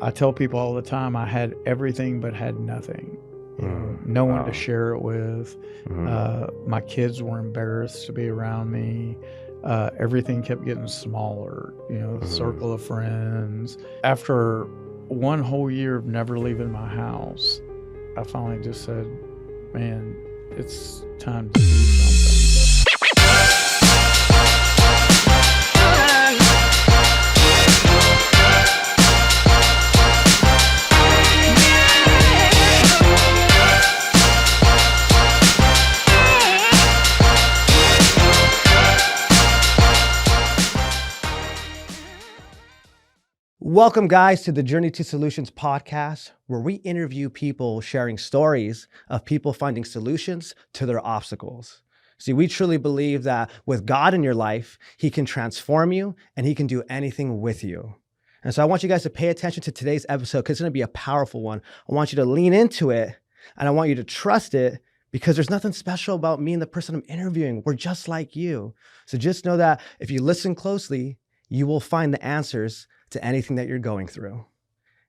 I tell people all the time I had everything but had nothing. No one to share it with. My kids were embarrassed to be around me. Everything kept getting smaller, circle of friends. After one whole year of never leaving my house, I finally just said, man, it's time to do something. Welcome, guys, to the Journey to Solutions podcast, where we interview people sharing stories of people finding solutions to their obstacles. See, we truly believe that with God in your life, He can transform you and He can do anything with you. And so I want you guys to pay attention to today's episode because it's going to be a powerful one. I want you to lean into it and I want you to trust it because there's nothing special about me and the person I'm interviewing. We're just like you. So just know that if you listen closely, you will find the answers to anything that you're going through.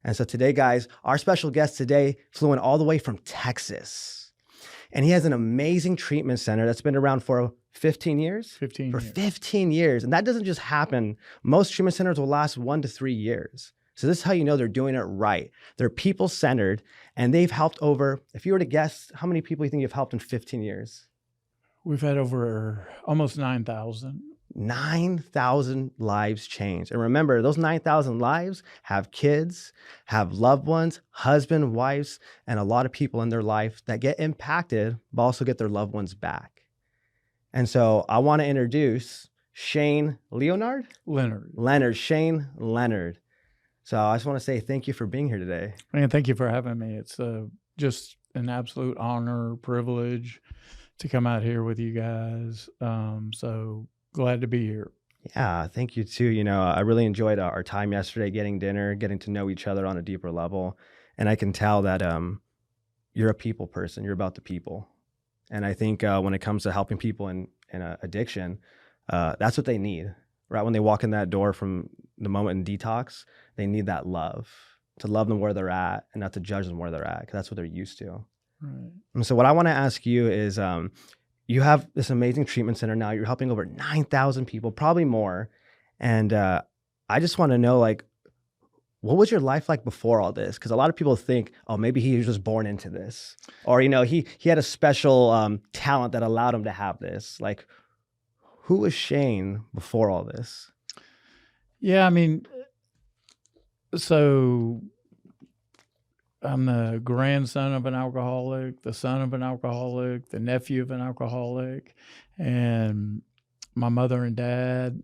And so today, guys, our special guest today flew in all the way from Texas. And he has an amazing treatment center that's been around for 15 years? 15 For years. 15 years. And that doesn't just happen. Most treatment centers will last 1 to 3 years. So this is how you know they're doing it right. They're people-centered, and they've helped over, if you were to guess, how many people you think you've helped in 15 years? We've had over almost 9,000. 9,000 lives changed. And remember, those 9,000 lives have kids, have loved ones, husband, wives, and a lot of people in their life that get impacted, but also get their loved ones back. And so I want to introduce Shane Leonard? Shane Leonard. So I just want to say thank you for being here today. Man, thank you for having me. It's just an absolute honor, privilege to come out here with you guys. So glad to be here. Yeah, thank you too. I really enjoyed our time yesterday, getting dinner, getting to know each other on a deeper level. And I can tell that you're a people person. You're about the people. And I think when it comes to helping people in addiction, that's what they need. Right when they walk in that door from the moment in detox, they need that love, to love them where they're at and not to judge them where they're at, because that's what they're used to. Right. And so what I want to ask you is, you have this amazing treatment center now. You're helping over 9,000 people, probably more. And I just want to know, what was your life like before all this? Because a lot of people think, oh, maybe he was just born into this. Or, he had a special talent that allowed him to have this. Who was Shane before all this? Yeah, so I'm the grandson of an alcoholic, the son of an alcoholic, the nephew of an alcoholic, and my mother and dad,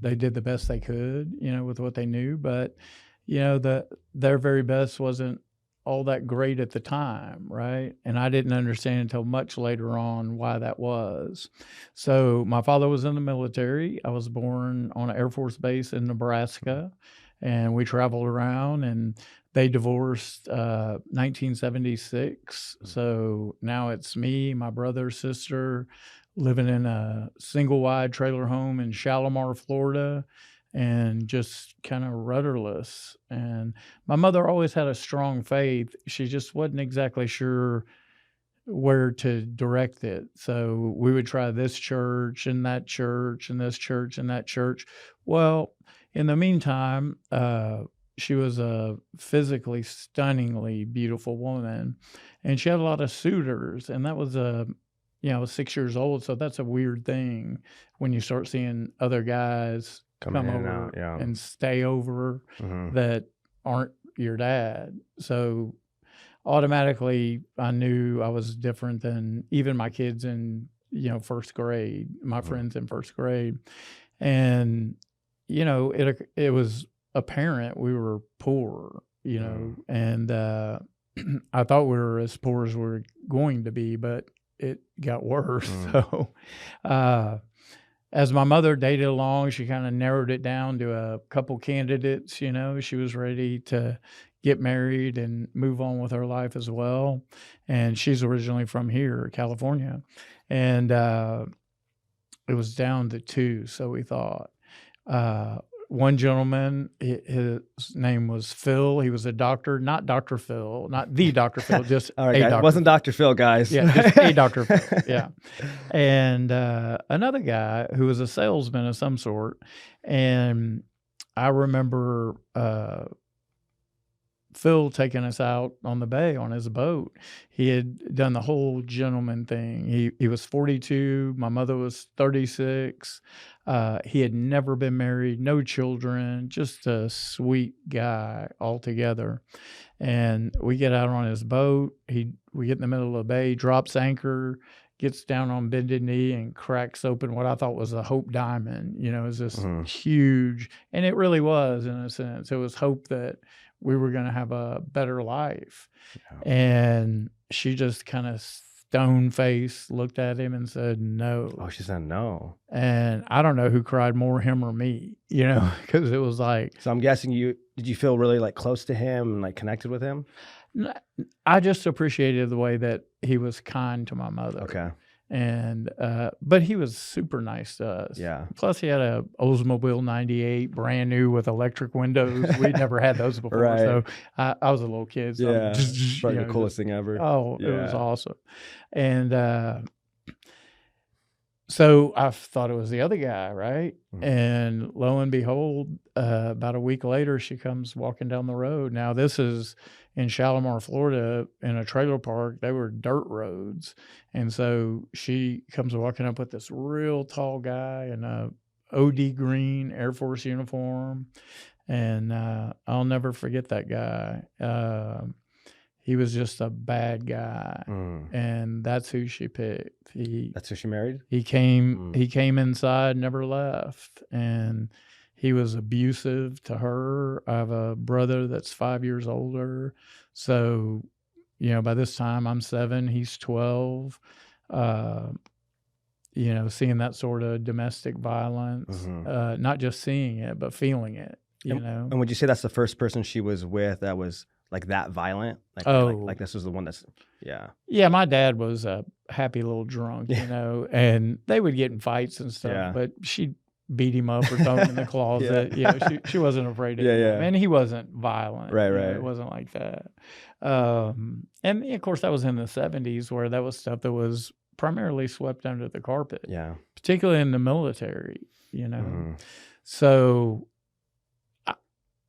they did the best they could, with what they knew, but, their very best wasn't all that great at the time, right? And I didn't understand until much later on why that was. So my father was in the military. I was born on an Air Force base in Nebraska, and we traveled around, and they divorced 1976. So now it's me, my brother, sister, living in a single wide trailer home in Shalimar, Florida, and just kind of rudderless. And my mother always had a strong faith. She just wasn't exactly sure where to direct it. So we would try this church and that church and this church and that church. Well, in the meantime, she was a physically stunningly beautiful woman, and she had a lot of suitors, and that was 6 years old. So that's a weird thing when you start seeing other guys come over and stay over that aren't your dad. So automatically I knew I was different than even my kids in, first grade, my friends in first grade. And, it was apparent we were poor, and I thought we were as poor as we were going to be, but it got worse. So as my mother dated along, she kind of narrowed it down to a couple candidates. She was ready to get married and move on with her life as well. And she's originally from here, California. And it was down to 2. So we thought, one gentleman, his name was Phil. He was a doctor, not Dr. Phil, not the Dr. Phil, just All right, a guys. It Dr. wasn't Dr. Phil, guys. Yeah, just a Dr. Phil. Yeah. And another guy who was a salesman of some sort. And I remember Phil taking us out on the bay on his boat. He had done the whole gentleman thing. He was 42. My mother was 36. He had never been married, no children, just a sweet guy altogether. And we get out on his boat. We get in the middle of the bay, drops anchor, gets down on bended knee and cracks open what I thought was a hope diamond. You know, it was this huge, and it really was in a sense. It was hope that we were going to have a better life. Yeah. And she just kind of stone-faced looked at him and said, no. Oh, she said no. And I don't know who cried more, him or me, you know, because it was like. So I'm guessing did you feel really like close to him and like connected with him? I just appreciated the way that he was kind to my mother. Okay. And but he was super nice to us. Yeah. Plus he had a Oldsmobile 98 brand new with electric windows. We'd never had those before. Right. So I was a little kid. So yeah. Probably the coolest thing ever. Oh, yeah. It was awesome. And so I thought it was the other guy, right? Mm-hmm. And lo and behold, about a week later, she comes walking down the road. Now, this is in Shalimar, Florida, in a trailer park. They were dirt roads. And so she comes walking up with this real tall guy in a OD green Air Force uniform. And I'll never forget that guy. He was just a bad guy, and that's who she picked. That's who she married? He came inside, never left, and he was abusive to her. I have a brother that's 5 years older. So, you know, by this time I'm 7, he's 12. You know, seeing that sort of domestic violence, not just seeing it, but feeling it, you know. And would you say that's the first person she was with that was like that violent? Like this was the one that's, yeah. Yeah, my dad was a happy little drunk, you know, and they would get in fights and stuff, but she'd beat him up or throw him in the closet. Yeah, she wasn't afraid of him. And he wasn't violent. Right. You know, it wasn't like that. And of course, that was in the 70s where that was stuff that was primarily swept under the carpet. Yeah. Particularly in the military, you know. So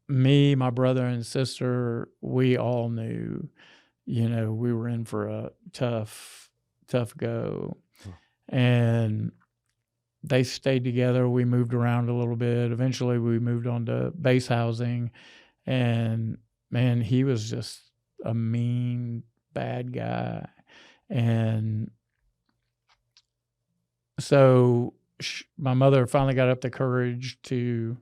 me, my brother and sister, we all knew, you know, we were in for a tough go. And they stayed together. We moved around a little bit. Eventually we moved on to base housing. And man, he was just a mean, bad guy. And so my mother finally got up the courage to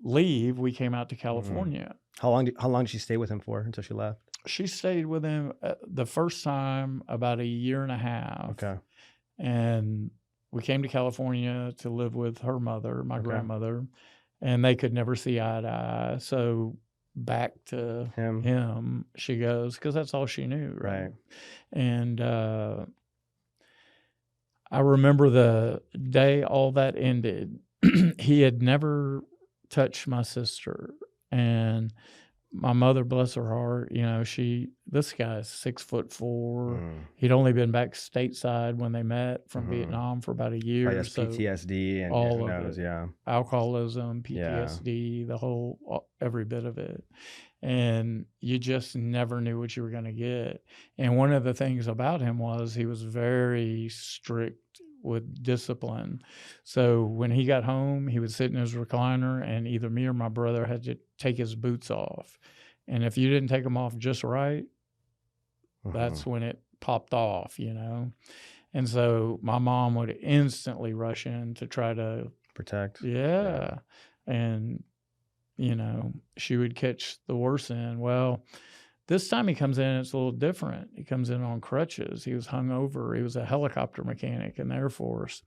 leave. We came out to California. How long did she stay with him for until she left? She stayed with him the first time about a year and a half. Okay. And we came to California to live with her mother, my grandmother, and they could never see eye to eye. So back to him she goes, because that's all she knew. Right. And I remember the day all that ended. He had never touched my sister, and my mother, bless her heart, you know, this guy's 6'4". He'd only been back stateside when they met from Vietnam for about a year. Probably has PTSD and all of it. Yeah. Alcoholism, PTSD, the whole, every bit of it. And you just never knew what you were going to get. And one of the things about him was he was very strict with discipline. So when he got home, he would sit in his recliner, and either me or my brother had to take his boots off. And if you didn't take them off just right, that's when it popped off, you know. And so my mom would instantly rush in to try to protect. Yeah. And, you know, she would catch the worst end. Well, this time he comes in, it's a little different. He comes in on crutches. He was hungover. He was a helicopter mechanic in the Air Force.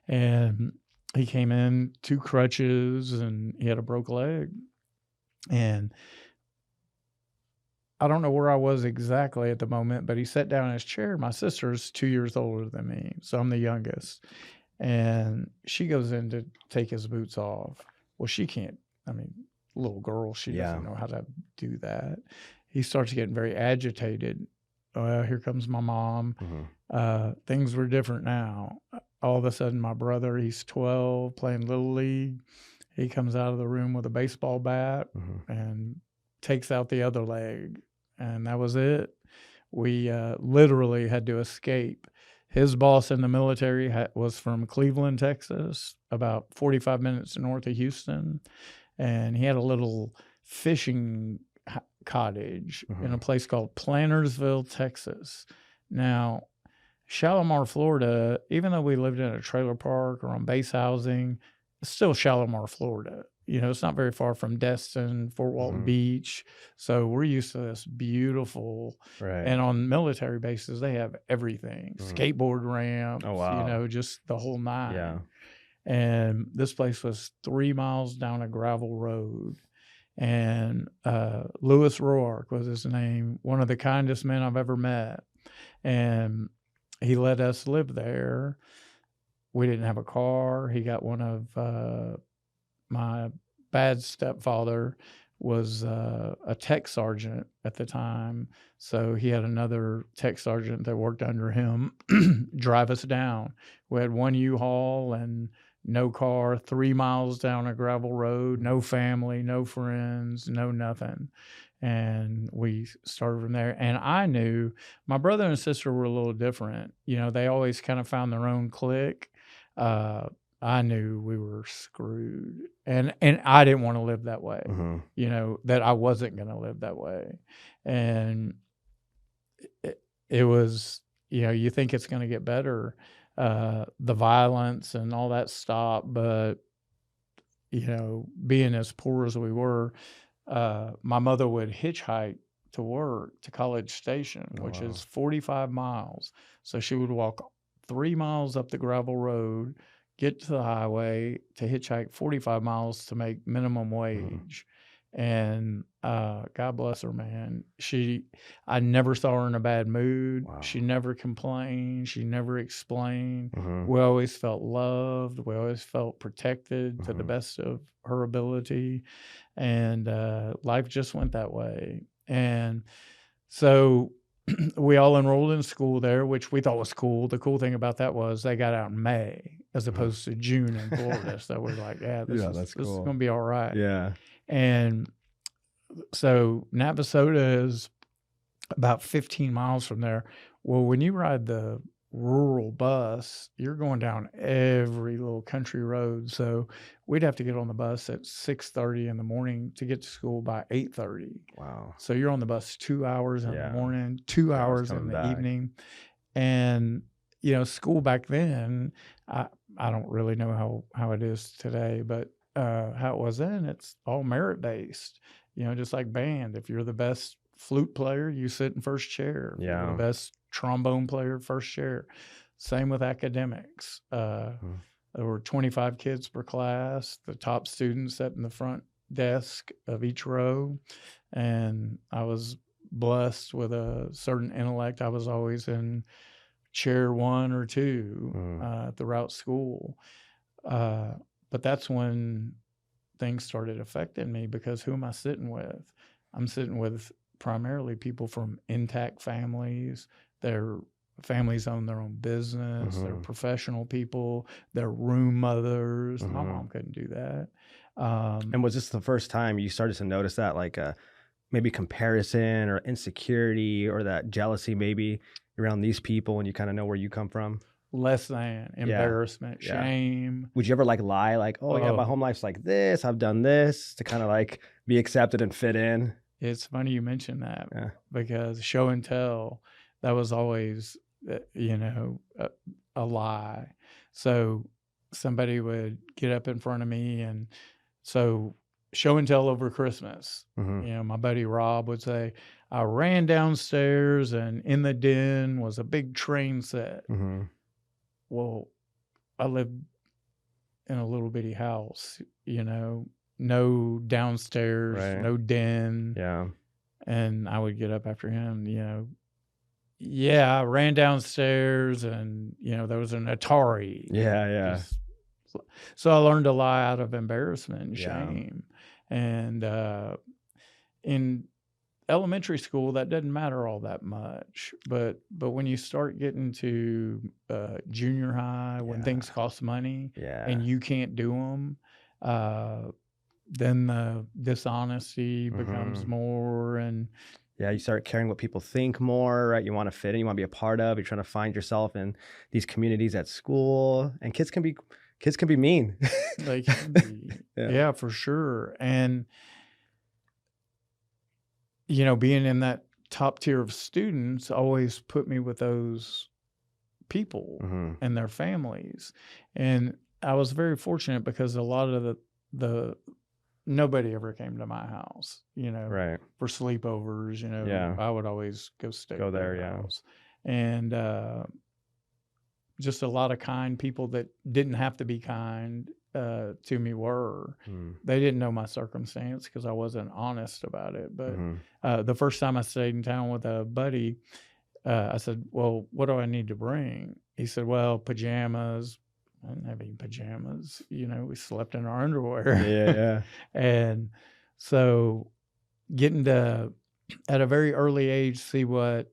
And he came in 2 crutches, and he had a broke leg. And I don't know where I was exactly at the moment, but he sat down in his chair. My sister's 2 years older than me, so I'm the youngest. And she goes in to take his boots off. Well, she can't, I mean, little girl, she Yeah. doesn't know how to do that. He starts getting very agitated. Well, here comes my mom. Things were different now. All of a sudden, my brother, he's 12, playing Little League. He comes out of the room with a baseball bat and takes out the other leg. And that was it. We literally had to escape. His boss in the military was from Cleveland, Texas, about 45 minutes north of Houston. And he had a little fishing cottage in a place called Plantersville, Texas. Now, Shalimar, Florida, even though we lived in a trailer park or on base housing, it's still Shalimar, Florida. You know, it's not very far from Destin, Fort Walton Beach. So we're used to this beautiful, and on military bases, they have everything, skateboard ramps, you know, just the whole nine. Yeah. And this place was 3 miles down a gravel road. And Louis Roark was his name, one of the kindest men I've ever met. And he let us live there. We didn't have a car. He got one of my bad stepfather was a tech sergeant at the time. So he had another tech sergeant that worked under him drive us down. We had one U-Haul and no car, 3 miles down a gravel road, no family, no friends, no nothing. And we started from there. And I knew my brother and sister were a little different. You know, they always kind of found their own clique. I knew we were screwed. And I didn't want to live that way, you know, that I wasn't going to live that way. And it was, you know, you think it's going to get better. The violence and all that stopped. But, you know, being as poor as we were, my mother would hitchhike to work to College Station, which is 45 miles. So she would walk 3 miles up the gravel road, get to the highway to hitchhike 45 miles to make minimum wage. And God bless her, man. I never saw her in a bad mood. She never complained. She never explained. We always felt loved. We always felt protected to the best of her ability. And life just went that way. And so we all enrolled in school there, which we thought was cool. The cool thing about that was they got out in May as opposed to June in Florida. So we're like, this is going to be all right. Yeah. And so Navasota is about 15 miles from there. Well, when you ride the rural bus, you're going down every little country road. So we'd have to get on the bus at 6:30 in the morning to get to school by 8:30. Wow. So you're on the bus 2 hours in the morning, 2 hours in the evening. And, you know, school back then, I don't really know how it is today, but how it was then, it's all merit-based. You know, just like band. If you're the best flute player, you sit in first chair. If you're the best trombone player, first chair. Same with academics. There were 25 kids per class. The top students sat in the front desk of each row. And I was blessed with a certain intellect. I was always in chair 1 or 2 throughout school. But that's when things started affecting me, because who am I sitting with? I'm sitting with primarily people from intact families. Their families own their own business. They're professional people. They're room mothers. My mom couldn't do that. And was this the first time you started to notice that, like maybe comparison or insecurity or that jealousy maybe around these people, and you kind of know where you come from? Less than embarrassment, shame. Would you ever like lie, like, oh yeah, my home life's like this, I've done this, to kind of like be accepted and fit in? It's funny you mentioned that, because show and tell, that was always, you know, a lie. So somebody would get up in front of me, and so show and tell over Christmas. You know, my buddy Rob would say, I ran downstairs and in the den was a big train set. Well, I lived in a little bitty house, you know, no downstairs, no den. Yeah. And I would get up after him, you know. Yeah, I ran downstairs and, you know, there was an Atari. Yeah. Just So I learned to lie out of embarrassment and Yeah. shame. And in elementary school, that doesn't matter all that much. But when you start getting to junior high, when things cost money and you can't do them, then the dishonesty becomes more. And yeah, you start caring what people think more, right? You want to fit in, you want to be a part of. You're trying to find yourself in these communities at school, and kids can be mean. they can be, yeah, for sure. And being in that top tier of students always put me with those people and their families. And I was very fortunate because a lot of the nobody ever came to my house, Right. for sleepovers. I would always go Go there, their house. And just a lot of kind people that didn't have to be kind to me were. They didn't know my circumstance because I wasn't honest about it. But the first time I stayed in town with a buddy, I said, well, what do I need to bring? He said, well, pajamas. I didn't have any pajamas. We slept in our underwear. Yeah. And so getting to, at a very early age, see what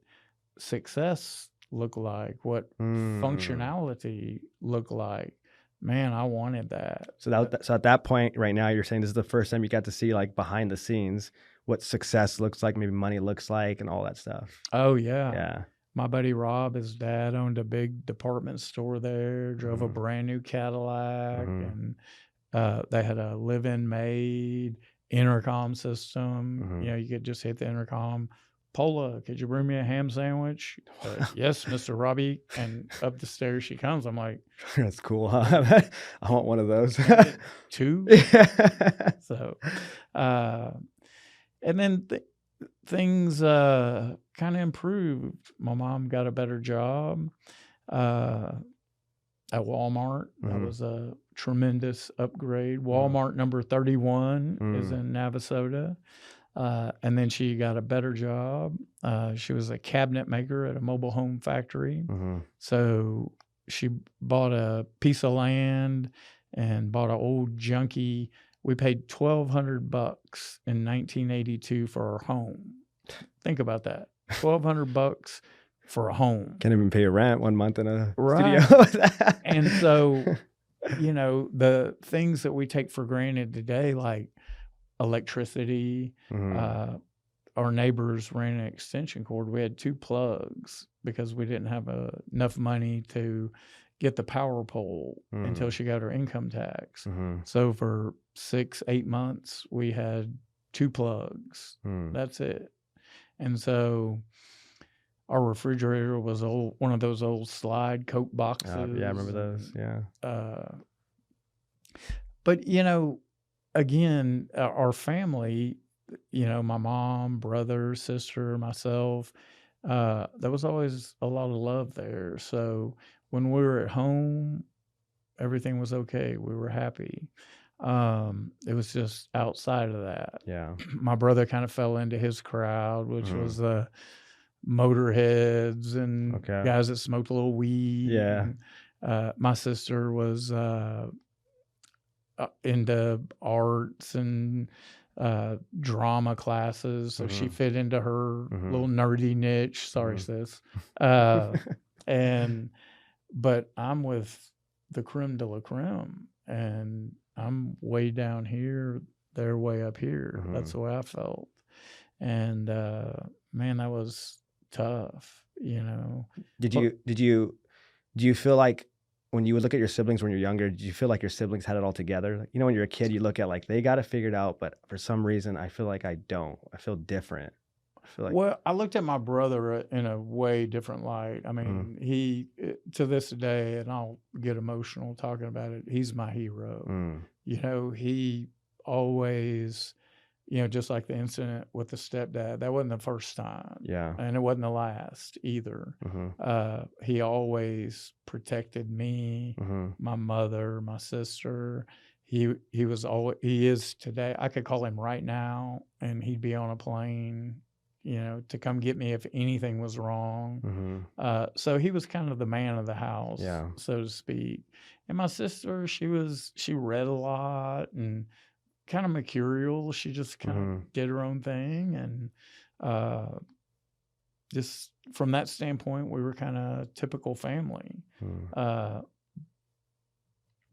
success looked like, what functionality looked like. Man, I wanted that. So at that point right now, you're saying this is the first time you got to see like behind the scenes what success looks like, maybe money looks like, and all that stuff. Oh, yeah. Yeah. My buddy Rob, his dad owned a big department store there, drove a brand new Cadillac, and they had a live-in maid, intercom system. You could just hit the intercom. Paula, could you bring me a ham sandwich? Yes, Mr. Robbie. And up the stairs she comes. I'm like, that's cool, huh? I want one of those. 2. So, and then things kind of improved. My mom got a better job at Walmart. That was a tremendous upgrade. Walmart number 31 is in Navasota. And then she got a better job. She was a cabinet maker at a mobile home factory. So she bought a piece of land and bought an old junky. We paid $1,200 in 1982 for our home. Think about that. $1,200 for a home. Can't even pay your rent 1 month in a Right. studio. And so, the things that we take for granted today, like electricity, our neighbors ran an extension cord. We had 2 plugs because we didn't have enough money to get the power pole until she got her income tax. So for 6-8 months, we had 2 plugs. That's it. And so our refrigerator was one of those old slide Coke boxes. Yeah, I remember those. Yeah. But, again, our family, my mom, brother, sister, myself, there was always a lot of love there. So when we were at home, everything was okay. We were happy. It was just outside of that. Yeah. My brother kind of fell into his crowd, which was the motorheads and guys that smoked a little weed. Yeah. And, my sister was into arts and drama classes, so she fit into her little nerdy niche. Sorry, sis. But I'm with the creme de la creme, and I'm way down here. They're way up here. That's the way I felt. And man, that was tough. Do you feel like when you would look at your siblings when you're younger, did you feel like your siblings had it all together? Like, when you're a kid, you look at like they got it figured out, but for some reason, I feel like I don't. I feel different. I feel like, well, I looked at my brother in a way different light. I mean, he to this day, and I'll get emotional talking about it. He's my hero. He always, just like the incident with the stepdad, that wasn't the first time. Yeah. And it wasn't the last either. He always protected me, my mother, my sister. He is today. I could call him right now and he'd be on a plane, to come get me if anything was wrong. Mm-hmm. So he was kind of the man of the house, Yeah. so to speak. And my sister, she read a lot and kind of mercurial. She just kind Mm-hmm. of did her own thing. And just from that standpoint, we were kind of typical family,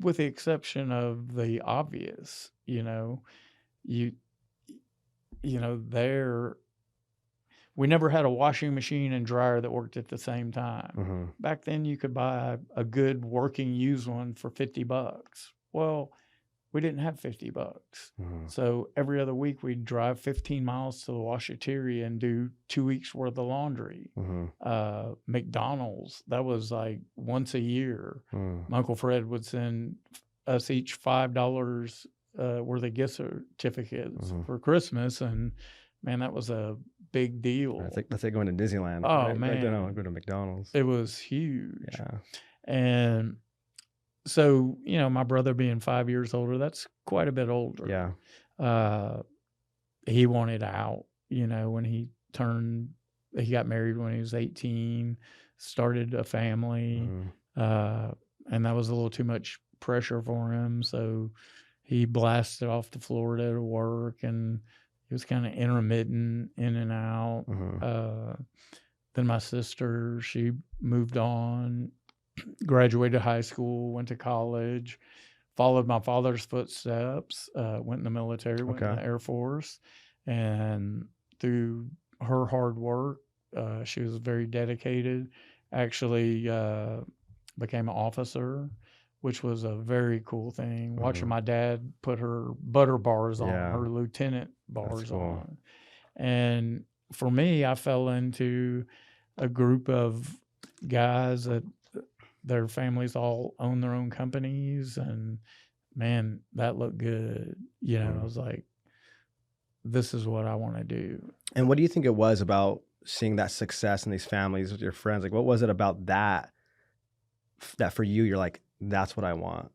with the exception of the obvious, there, we never had a washing machine and dryer that worked at the same time. Mm-hmm. Back then you could buy a good working used one for $50. Well, we didn't have $50. Mm-hmm. So every other week we'd drive 15 miles to the washateria and do 2 weeks worth of laundry. Mm-hmm. McDonald's, that was like once a year. Mm. My Uncle Fred would send us each $5 worth of gift certificates for Christmas. And man, that was a big deal. That's like going to Disneyland. Oh, man. Right then I would go to McDonald's. It was huge. Yeah. And so, my brother being 5 years older, that's quite a bit older. Yeah. He wanted out, when he got married when he was 18, started a family. And that was a little too much pressure for him. So he blasted off to Florida to work, and he was kind of intermittent in and out. Then my sister, she moved on, graduated high school, went to college, followed my father's footsteps, went in the military, went in the Air Force. And through her hard work, she was very dedicated, actually became an officer, which was a very cool thing. Watching my dad put her butter bars on, her lieutenant bars on. And for me, I fell into a group of guys that their families all own their own companies, and man, that looked good. I was like, this is what I want to do. And what do you think it was about seeing that success in these families with your friends? Like, what was it about that for you, you're like, that's what I want?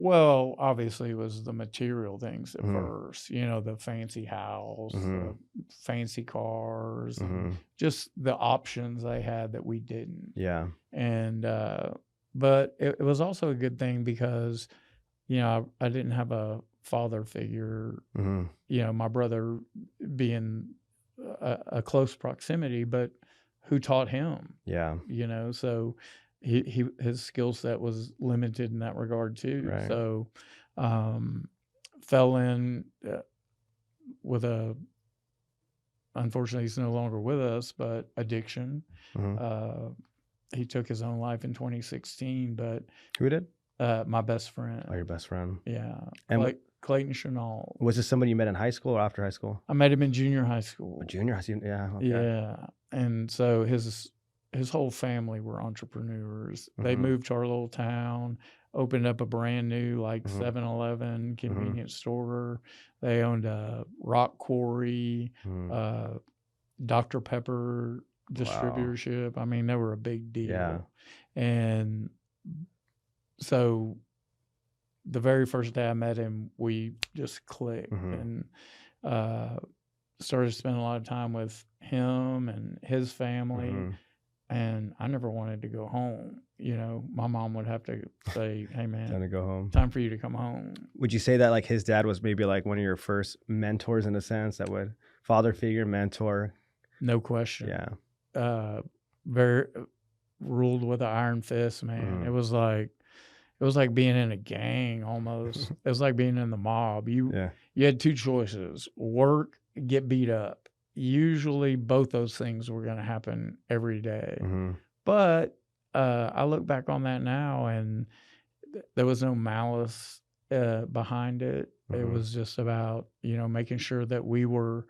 Well, obviously it was the material things at first, the fancy house, the fancy cars, and just the options they had that we didn't. Yeah. And, but it was also a good thing because, I didn't have a father figure, my brother being a close proximity, but who taught him? Yeah. So his skill set was limited in that regard too. Right. So fell in with unfortunately he's no longer with us, but addiction. He took his own life in 2016, but who did? My best friend. Oh, your best friend. Yeah. And Clayton Chanel. Was this somebody you met in high school or after high school? I met him in junior high school. Junior high school, yeah. Okay. Yeah. And so his whole family were entrepreneurs. They moved to our little town, opened up a brand new 7-Eleven convenience store. They owned a rock quarry, Dr. Pepper distributorship. Wow. I mean, they were a big deal. Yeah. And so the very first day I met him, we just clicked and started spending a lot of time with him and his family. And I never wanted to go home. My mom would have to say, hey, man, time to go home. Time for you to come home. Would you say that like his dad was maybe like one of your first mentors in a sense, that would father figure, mentor? No question. Yeah. Very ruled with an iron fist, man. It was like being in a gang almost. It was like being in the mob. You had two choices: work, get beat up. Usually both those things were going to happen every day. But I look back on that now, and there was no malice behind it. It was just about, making sure that we were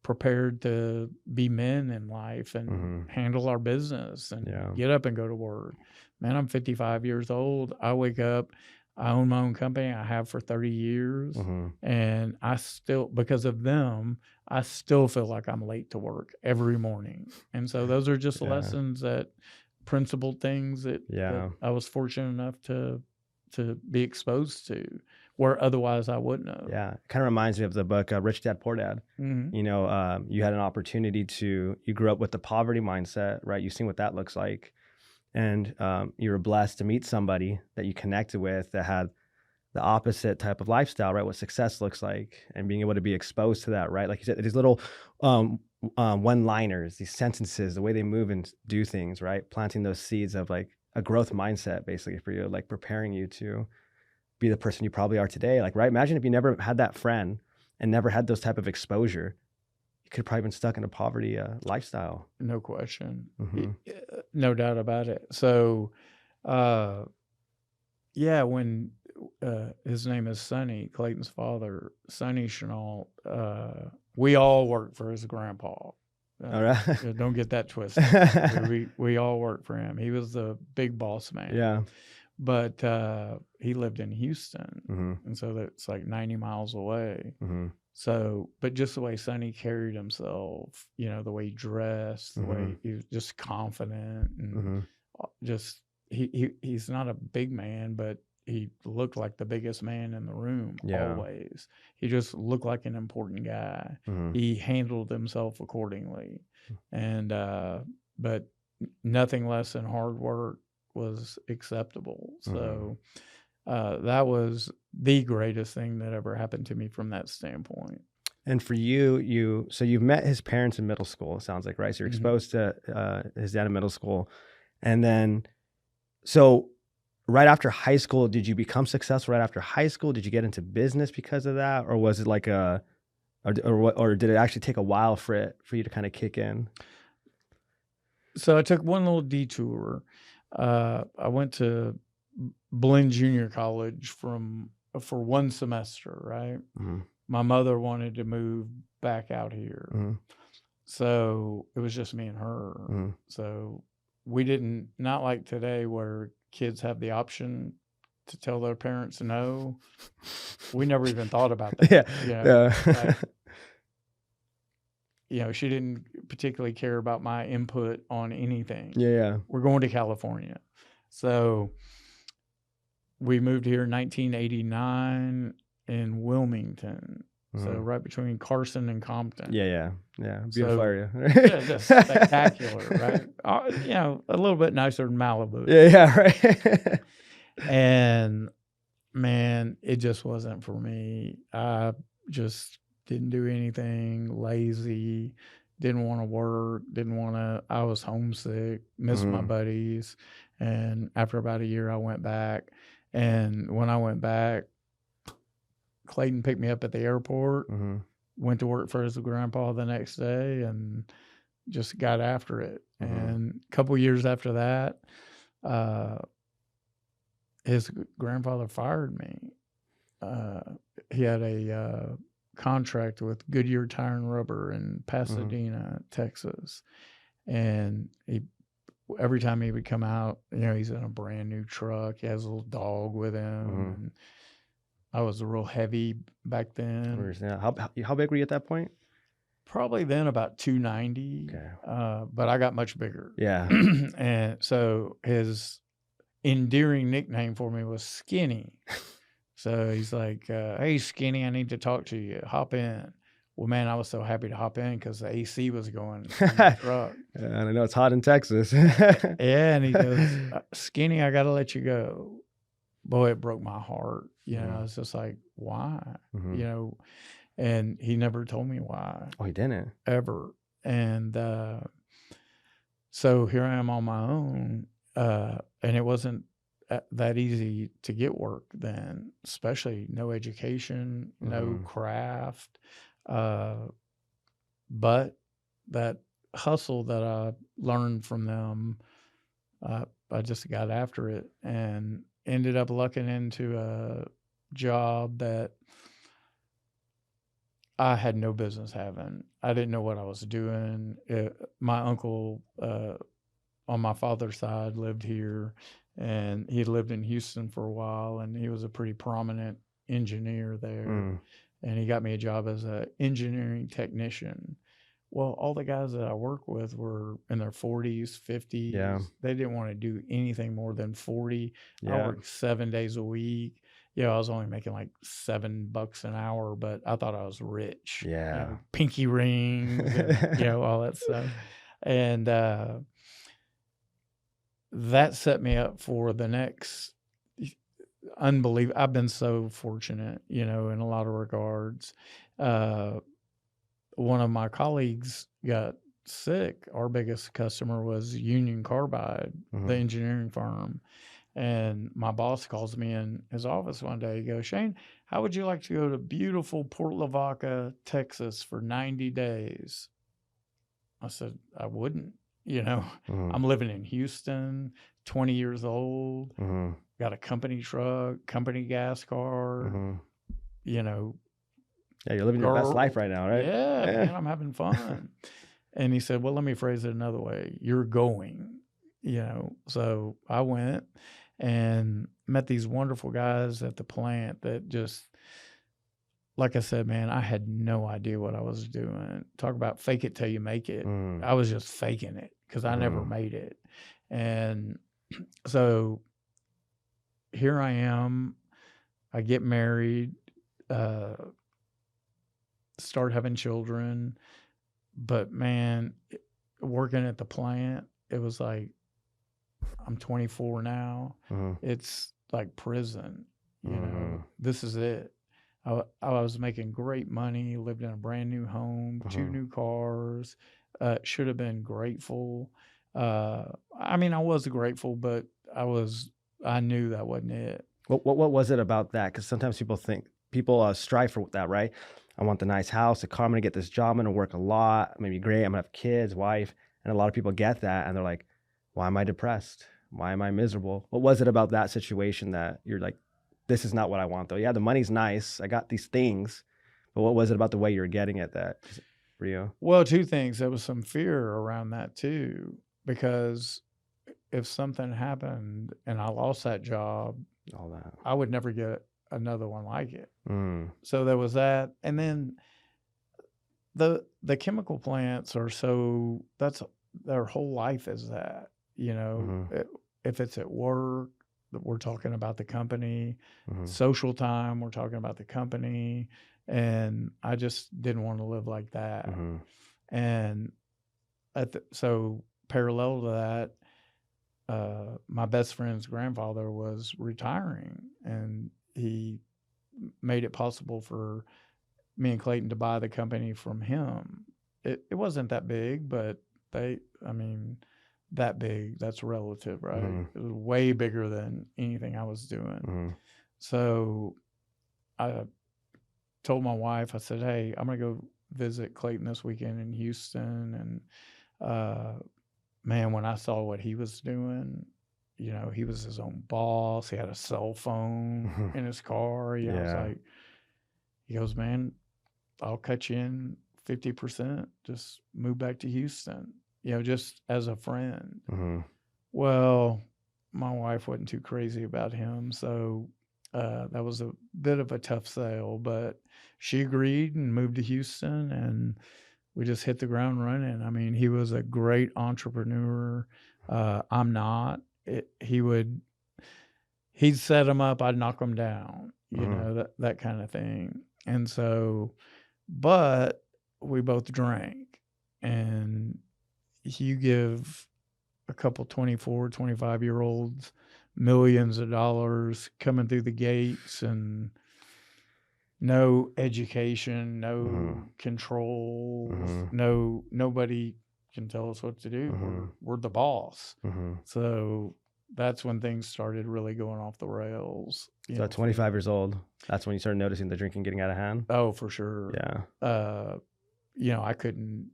prepared to be men in life and handle our business and get up and go to work. Man, I'm 55 years old. I wake up, I own my own company. I have for 30 years. And I still, because of them, I still feel like I'm late to work every morning. And so those are just lessons, that principled things that I was fortunate enough to be exposed to. where otherwise I wouldn't have. Yeah. It kind of reminds me of the book, Rich Dad, Poor Dad. Mhm. You know, you had an opportunity you grew up with the poverty mindset, right? You've seen what that looks like. And you were blessed to meet somebody that you connected with that had the opposite type of lifestyle, right? What success looks like, and being able to be exposed to that, right? Like you said, these little one-liners, these sentences, the way they move and do things, right? Planting those seeds of like a growth mindset, basically for you, like preparing you to be the person you probably are today. Like, right? Imagine if you never had that friend and never had those type of exposure, you could have probably been stuck in a poverty lifestyle. No question. Mm-hmm. No doubt about it. So, yeah, when his name is Sonny, Clayton's father, Sonny Chenault, we all worked for his grandpa. All right. Don't get that twisted. we all worked for him. He was the big boss man. Yeah. But he lived in Houston, Mm-hmm. and so that's like 90 miles away. Mm-hmm. So, but just the way Sonny carried himself, you know, the way he dressed, the way he was just confident, and just he's not a big man, but he looked like the biggest man in the room. Yeah. Always. He just looked like an important guy. He handled himself accordingly, and but nothing less than hard work was acceptable. So that was the greatest thing that ever happened to me from that standpoint. And for you, so you've met his parents in middle school, it sounds like, right? So you're exposed to his dad in middle school. And then, so right after high school, did you become successful right after high school? Did you get into business because of that? Or was it like or did it actually take a while for you to kind of kick in? So I took one little detour. I went to Blinn Junior College for 1 semester, right? My mother wanted to move back out here. So it was just me and her. So we didn't, not like today where kids have the option to tell their parents no. We never even thought about that. You know, she didn't particularly care about my input on anything. Yeah. We're going to California. So we moved here in 1989 in Wilmington. So right between Carson and Compton. Yeah. Beautiful area. Yeah, just spectacular, right? You know, a little bit nicer than Malibu. Yeah, right. And man, it just wasn't for me. I just didn't do anything, lazy, didn't want to work, I was homesick, missed my buddies. And after about a year, I went back. And when I went back, Clayton picked me up at the airport, went to work for his grandpa the next day, and just got after it. And a couple years after that, his grandfather fired me. He had a contract with Goodyear Tire and Rubber in Pasadena, Texas. And every time he would come out, you know, he's in a brand new truck. He has a little dog with him. And I was real heavy back then. How big were you at that point? Probably then about 290. Okay. But I got much bigger. Yeah. And so his endearing nickname for me was Skinny. So he's like, hey, Skinny, I need to talk to you. Hop in. Well, man, I was so happy to hop in because the AC was going in the truck. And I know it's hot in Texas. Yeah, and he goes, Skinny, I got to let you go. Boy, it broke my heart. You know, I was just like, why? You know, and he never told me why. Oh, he didn't? Ever. And so here I am on my own, and it wasn't that easy to get work then, especially no education, no craft. But that hustle that I learned from them, I just got after it and ended up lucking into a job that I had no business having. I didn't know what I was doing. My uncle on my father's side lived here, and he lived in Houston for a while, and he was a pretty prominent engineer there. And he got me a job as an engineering technician. Well, all the guys that I work with were in their 40s, 50s. Yeah. They didn't want to do anything more than 40. Yeah. I worked 7 days a week. I was only making like $7 an hour, but I thought I was rich. Yeah. Pinky rings and all that stuff. And that set me up for the next unbelievable. I've been so fortunate, in a lot of regards. One of my colleagues got sick. Our biggest customer was Union Carbide, the engineering firm. And my boss calls me in his office one day. He goes, Shane, how would you like to go to beautiful Port Lavaca, Texas for 90 days? I said, I wouldn't. I'm living in Houston, 20 years old, got a company truck, company gas card, Yeah, you're living your best life right now, right? Yeah, man, I'm having fun. And he said, well, let me phrase it another way. You're going, So I went and met these wonderful guys at the plant that just, like I said, man, I had no idea what I was doing. Talk about fake it till you make it. I was just faking it because I never made it. And so here I am. I get married, start having children. But man, working at the plant, it was like, I'm 24 now. It's like prison, this is it. I was making great money, lived in a brand new home, 2 new cars, should have been grateful. I mean, I was grateful, but I knew that wasn't it. What was it about that? Because sometimes people strive for that, right? I want the nice house, the car, I'm going to get this job, I'm going to work a lot, I'm going to be great, I'm going to have kids, wife. And a lot of people get that and they're like, why am I depressed? Why am I miserable? What was it about that situation that you're like, this is not what I want though? Yeah, the money's nice, I got these things, but what was it about the way you were getting at that for you? Well, 2 things. There was some fear around that too, because if something happened and I lost that job, all that, I would never get another one like it. So there was that. And then the chemical plants are that's their whole life is that, if it's at work, we're talking about the company, social time, we're talking about the company. And I just didn't want to live like that. And so parallel to that, my best friend's grandfather was retiring, and he made it possible for me and Clayton to buy the company from him. It wasn't that big, but that big, that's relative, right? It was way bigger than anything I was doing. So I told my wife, I said, hey, I'm going to go visit Clayton this weekend in Houston. And man, when I saw what he was doing, he was his own boss. He had a cell phone in his car. I was like, he goes, man, I'll cut you in 50%. Just move back to Houston, just as a friend. Well, my wife wasn't too crazy about him. So that was a bit of a tough sale, but she agreed and moved to Houston, and we just hit the ground running. I mean, he was a great entrepreneur. I'm not. He'd set him up, I'd knock him down, that kind of thing. And so, but we both drank, and you give a couple 24, 25-year-olds millions of dollars coming through the gates and no education, no controls, nobody can tell us what to do. We're the boss. So that's when things started really going off the rails. So at 25 years old, that's when you started noticing the drinking getting out of hand? Oh, for sure. Yeah. I couldn't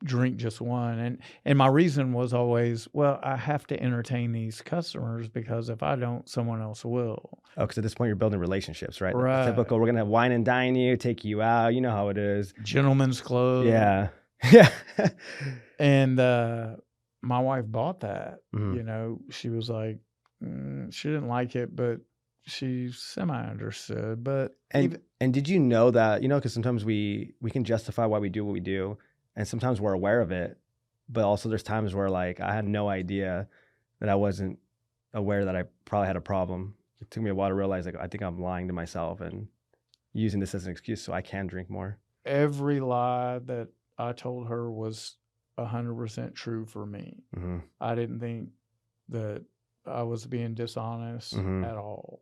drink just one. And my reason was always, well, I have to entertain these customers, because if I don't, someone else will. Oh, because at this point you're building relationships, right? Right. The typical, we're going to wine and dine you, take you out. You know how it is. Gentlemen's club. Yeah. Yeah. And my wife bought that. She was like, she didn't like it, but she semi-understood. But and did you know that, because sometimes we can justify why we do what we do, and sometimes we're aware of it, but also there's times where like I had no idea that I wasn't aware that I probably had a problem. It took me a while to realize, like, I think I'm lying to myself and using this as an excuse so I can drink more. Every lie that I told her was 100% true for me. Mm-hmm. I didn't think that I was being dishonest Mm-hmm. at all.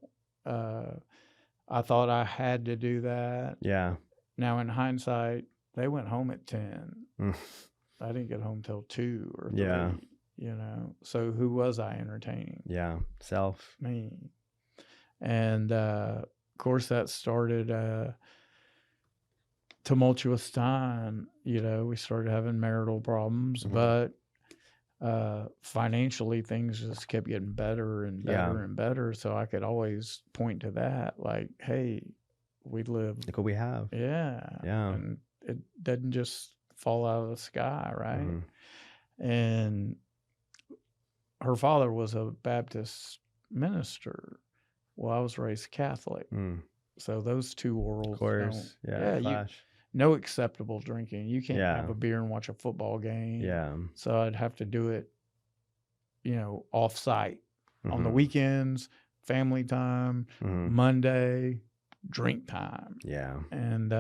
I thought I had to do that. Yeah. Now, in hindsight, they went home at 10. Mm. I didn't get home till 2 or 3, Yeah. you know. So who was I entertaining? Yeah. Self. Me. And, of course, that started a tumultuous time. You know, we started having marital problems, Mhm. but financially things just kept getting better and better Yeah. and better. So I could always point to that, like, hey, we live, Look what we have. yeah, Yeah. and it doesn't just fall out of the sky, right? Mhm. And her father was a Baptist minister. Well, I was raised Catholic, Mm. so those two Of worlds don't. course. Yeah. Clash. No acceptable drinking. You can't have Yeah. a beer and watch a football game. Yeah. So I'd have to do it, you know, off site on the Mhm. weekends, family time, Mhm. Monday, drink time. Yeah. And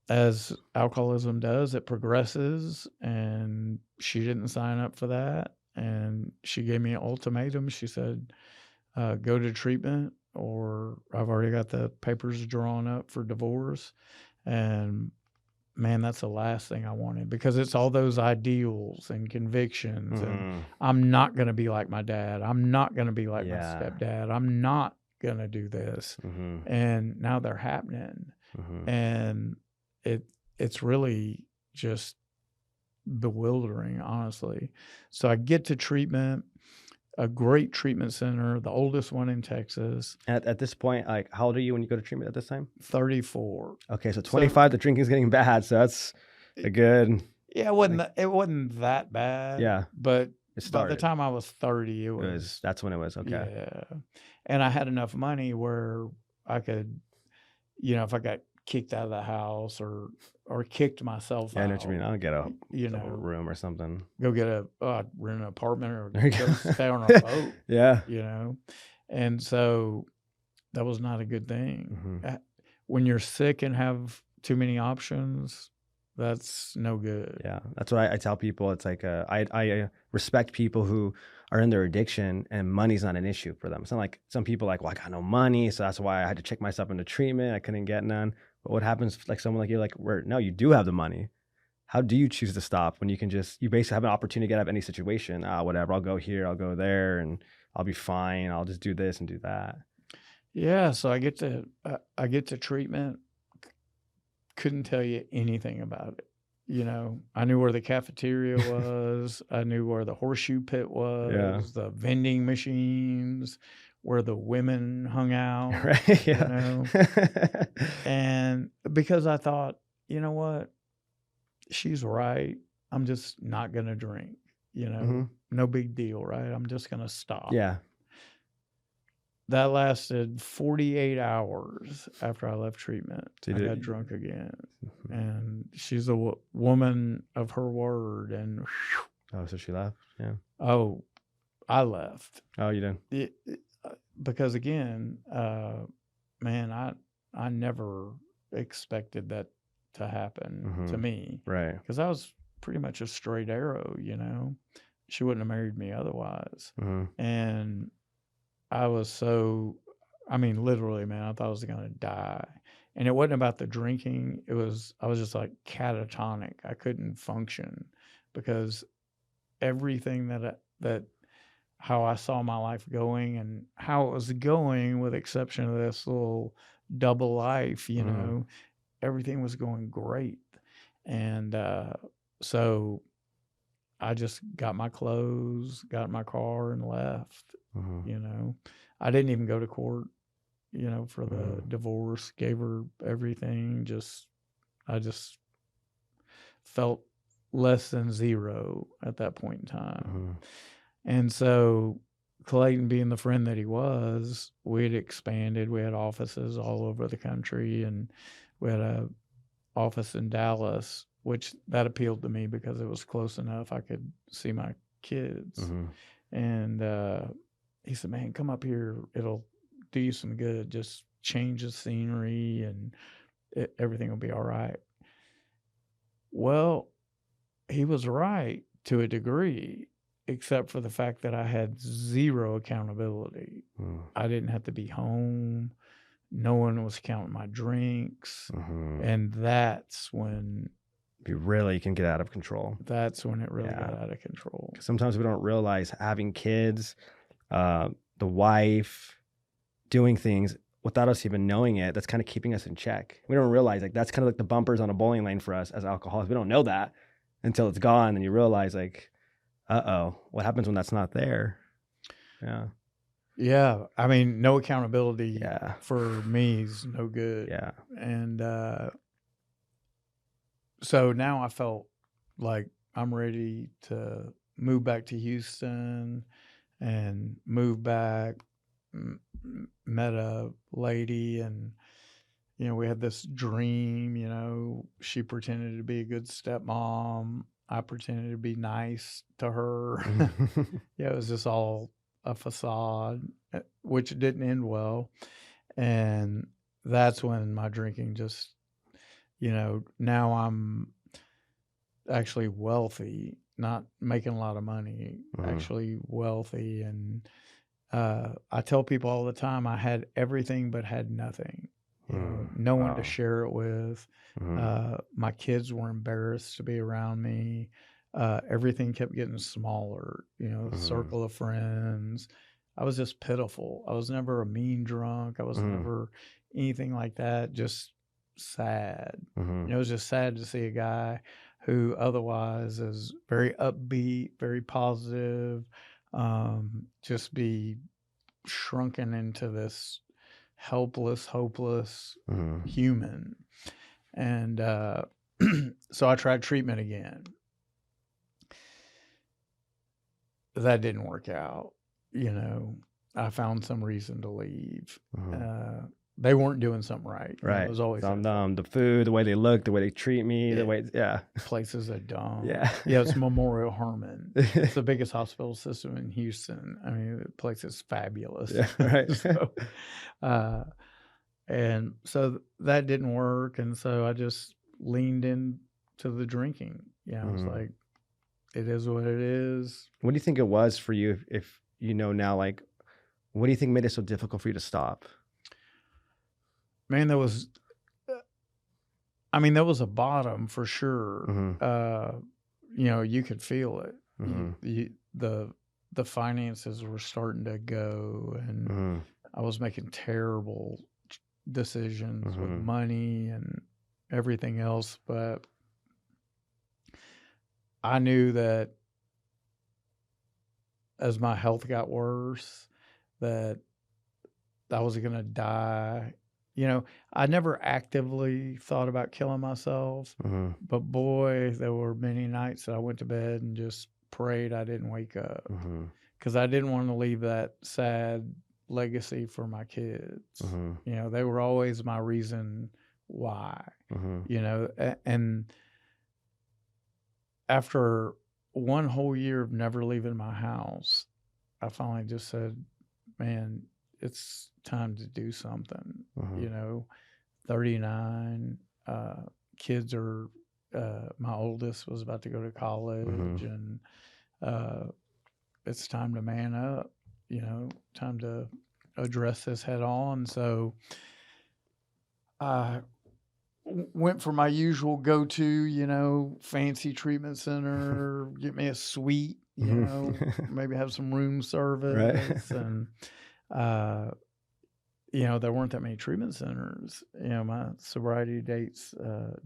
as alcoholism does, it progresses. And she didn't sign up for that. And she gave me an ultimatum. She said, go to treatment, or I've already got the papers drawn up for divorce. And man, that's the last thing I wanted, because it's all those ideals and convictions. And Mhm. I'm not going to be like my dad. I'm not going to be like my Yeah. stepdad. I'm not going to do this. Mhm. And now they're happening. Mhm. And it's really just bewildering, honestly. So I get to treatment, a great treatment center, the oldest one in Texas, At this point, like, how old are you when you go to treatment at this time? 34. Okay, so 25, the drinking's getting bad, so that's a good. Yeah, it wasn't that bad. Yeah. But It by the started. time I was 30, it was That's when it was. Okay. yeah. And I had enough money where I could, you know, if I got kicked out of the house or kicked myself Yeah, I know out, what you mean. I'll get a you double know, room or something. go get rent an apartment or There you go go. stay on a boat, Yeah. you know. And so that was not a good thing. Mhm. When you're sick and have too many options, that's no good. Yeah, that's what I tell people. It's like I respect people who are in their addiction and money's not an issue for them. It's not like some people like, well, I got no money, so that's why I had to check myself into treatment. I couldn't get none. But what happens, like someone like you, like, where no, you do have the money. How do you choose to stop when you can you basically have an opportunity to get out of any situation? Whatever, I'll go here, I'll go there, and I'll be fine. I'll just do this and do that. Yeah, so I get to treatment. Couldn't tell you anything about it. You know, I knew where the cafeteria was. I knew where the horseshoe pit was, the vending machines, where the women hung out, Right? you Yeah. know. And because I thought, you know what? She's right. I'm just not going to drink, you know. Mhm. No big deal, right? I'm just going to stop. Yeah. That lasted 48 hours after I left treatment. So I got drunk again. And she's a woman of her word. And Oh, so she left? Yeah. oh, I left. Oh, you did? Because again, man, I never expected that to happen to me. Right. Because I was pretty much a straight arrow, you know. She wouldn't have married me otherwise. And I was literally, man, I thought I was going to die. And it wasn't about the drinking. I was just like catatonic. I couldn't function because everything that how I saw my life going and how it was going, with exception of this little double life, you know, everything was going great. And so I just got my clothes, got in my car and left, you know. I didn't even go to court, you know, for the divorce, gave her everything. I just felt less than zero at that point in time. And so Clayton, being the friend that he was, we had expanded. We had offices all over the country, and we had a office in Dallas, which that appealed to me because it was close enough I could see my kids. And he said, man, come up here. It'll do you some good. Just change the scenery and everything will be all right. Well, he was right to a degree, except for the fact that I had zero accountability. I didn't have to be home. No one was counting my drinks. And that's when You really can get out of control. it really got out of control. Sometimes we don't realize having kids, the wife, doing things without us even knowing it, that's kind of keeping us in check. We don't realize, like, that's kind of like the bumpers on a bowling lane for us as alcoholics. We don't know that until it's gone, and you realize, like, what happens when that's not there? Yeah. I mean, no accountability for me is no good. And so now I felt like I'm ready to move back to Houston and move back. Met a lady, and we had this dream. She pretended to be a good stepmom. I pretended to be nice to her. It was just all a facade, which didn't end well. And that's when my drinking just, now I'm actually wealthy, not making a lot of money, actually wealthy. And I tell people all the time, I had everything but had nothing. No one to share it with. My kids were embarrassed to be around me. Everything kept getting smaller, circle of friends. I was just pitiful. I was never a mean drunk. I was never anything like that. Just sad. It was just sad to see a guy who otherwise is very upbeat, very positive, just be shrunken into this helpless, hopeless human. And so I tried treatment again. That didn't work out. I found some reason to leave. They weren't doing something right. Right. It was always the food, the way they look, the way they treat me, the way, places are dumb. Yeah. It's Memorial Hermann. It's the biggest hospital system in Houston. I mean, the place is fabulous. Right. And so that didn't work. And so I just leaned into the drinking. I was like, it is what it is. What do you think it was for you, if now, like, what do you think made it so difficult for you to stop? Man, there was a bottom for sure. You could feel it. The finances were starting to go, and I was making terrible decisions with money and everything else. But I knew that as my health got worse, that I was going to die. I never actively thought about killing myself, but boy, there were many nights that I went to bed and just prayed I didn't wake up, because I didn't want to leave that sad legacy for my kids. They were always my reason why, and after one whole year of never leaving my house, I finally just said, man, it's time to do something. 39, kids are, my oldest was about to go to college, and it's time to man up, time to address this head on. So I went for my usual go-to, fancy treatment center, get me a suite, maybe have some room service. Right. And, there weren't that many treatment centers. My sobriety date's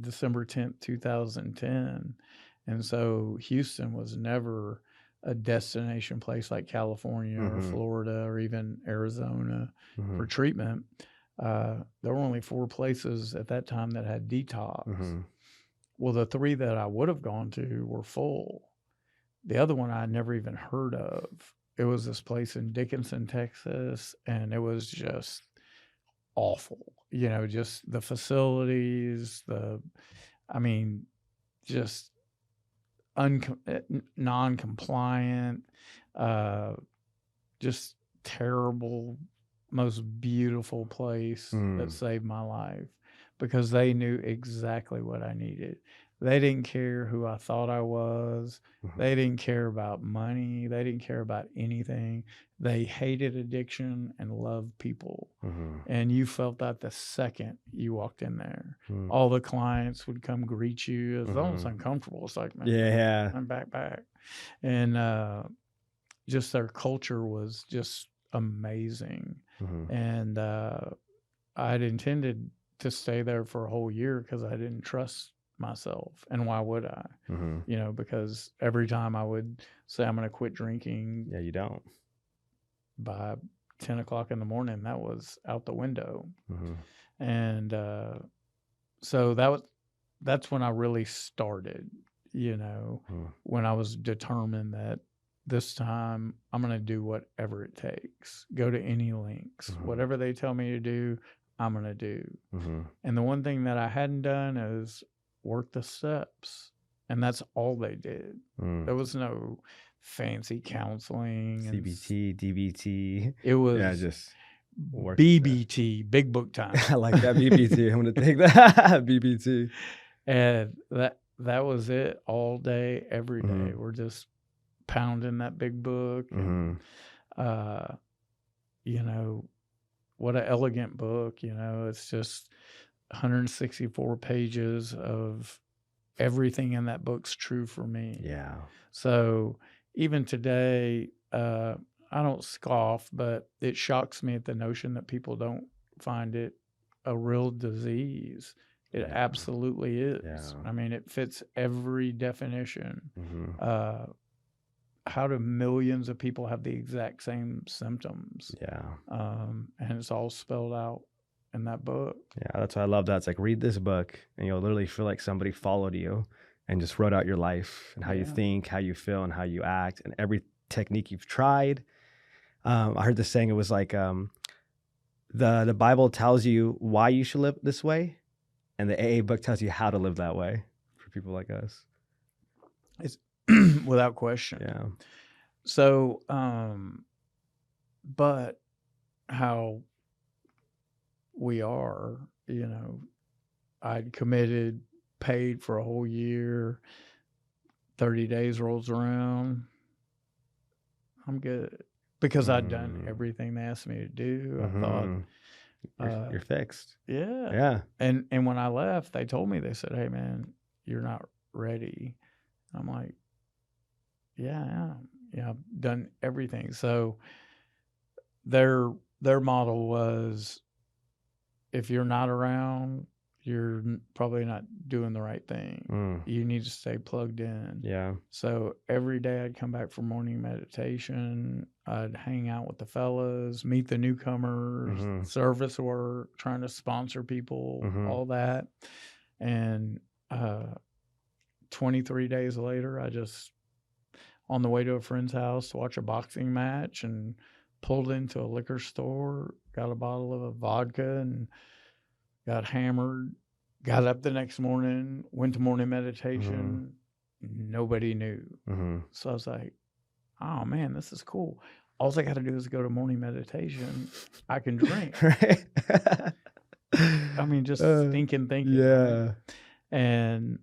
December 10th, 2010. And so Houston was never a destination place like California or Florida or even Arizona for treatment. There were only 4 places at that time that had detox. Well, the 3 that I would have gone to were full. The other one I never even heard of. It was this place in Dickinson, Texas, and it was just awful. Just the facilities, just non-compliant, just terrible, most beautiful place that Mm. saved my life because they knew exactly what I needed. They didn't care who I thought I was. Mhm. They didn't care about money. They didn't care about anything. They hated addiction and loved people. Mhm. And you felt that the second you walked in there. Mm. All the clients would come greet you. It's almost Mhm. uncomfortable. It's like, man, Yeah. I'm back. And just their culture was just amazing. Mhm. And I'd intended to stay there for a whole year because I didn't trust myself. And why would I? Mhm. You know, because every time I would say I'm going to quit drinking Yeah, you don't. by 10 o'clock in the morning, that was out the window. Mhm. And so that's when I really started, you know, Mhm. when I was determined that this time I'm going to do whatever it takes, go to any lengths, Mhm. whatever they tell me to do, I'm going to do. Mhm. And the one thing that I hadn't done is work the steps. And that's all they did. Mm. There was no fancy counseling. And CBT, DBT. it was Yeah, just work. BBT, big book time. I like that BBT. I'm gonna take that BBT. And that was it all day, every day. Mhm. We're just pounding that big book. And, Mhm. you know, what an elegant book. You know, it's just 164 pages of everything in that book's true for me. Yeah. So even today, I don't scoff, but it shocks me at the notion that people don't find it a real disease. It Yeah. absolutely is. Yeah. I mean, it fits every definition. Mhm. How do millions of people have the exact same symptoms? Yeah. And it's all spelled out in that book. Yeah, that's why I love that. It's like read this book and you'll literally feel like somebody followed you and just wrote out your life and how you Yeah. think, how you feel, and how you act, and every technique you've tried. I heard this saying, it was like the Bible tells you why you should live this way, and the AA book tells you how to live that way for people like us. It's without question. Yeah. So, but how we are, you know, I'd committed, paid for a whole year, 30 days rolls around, I'm good. Because I'd done everything they asked me to do. I thought, You're fixed. yeah. Yeah. And when I left, they told me, they said, hey, man, you're not ready. I'm like, yeah, I am. Yeah, I've done everything. So their model was, if you're not around, you're probably not doing the right thing. You need to stay plugged in. Yeah. So every day I'd come back from morning meditation. I'd hang out with the fellas, meet the newcomers, service work, trying to sponsor people, all that. And 23 days later, I just, on the way to a friend's house to watch a boxing match, and pulled into a liquor store, got a bottle of vodka, and got hammered, got up the next morning, went to morning meditation. Nobody knew. So I was like, oh man, this is cool. All I got to do is go to morning meditation. I can drink. Right. I mean, just thinking. Yeah. Right? And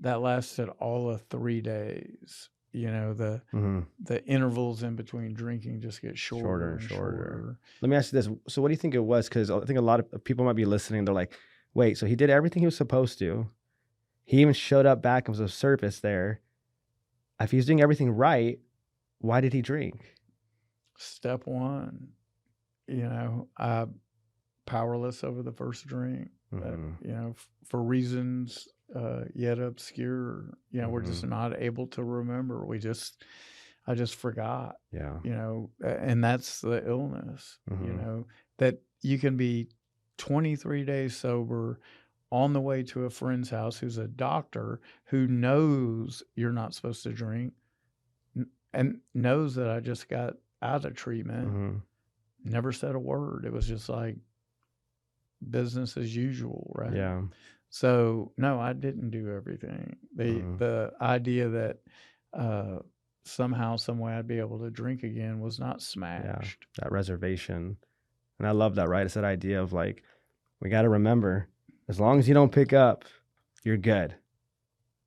that lasted all of 3 days. You know, the intervals in between drinking just get shorter and shorter. Let me ask you this. So what do you think it was? Because I think a lot of people might be listening. They're like, wait, so he did everything he was supposed to. He even showed up back and was of service there. If he's doing everything right, why did he drink? Step one, you know, powerless over the first drink. You know, for reasons yet obscure. You know, we're just not able to remember. I just forgot. Yeah. You know, and that's the illness. You know, that you can be 23 days sober, on the way to a friend's house who's a doctor, who knows you're not supposed to drink, and knows that I just got out of treatment. Never said a word. It was just like business as usual, right? Yeah. So no, I didn't do everything. The idea that somehow, some way I'd be able to drink again was not Yeah. smashed. That reservation. And I love that, right? It's that idea of like, we got to remember, as long as you don't pick up, you're good.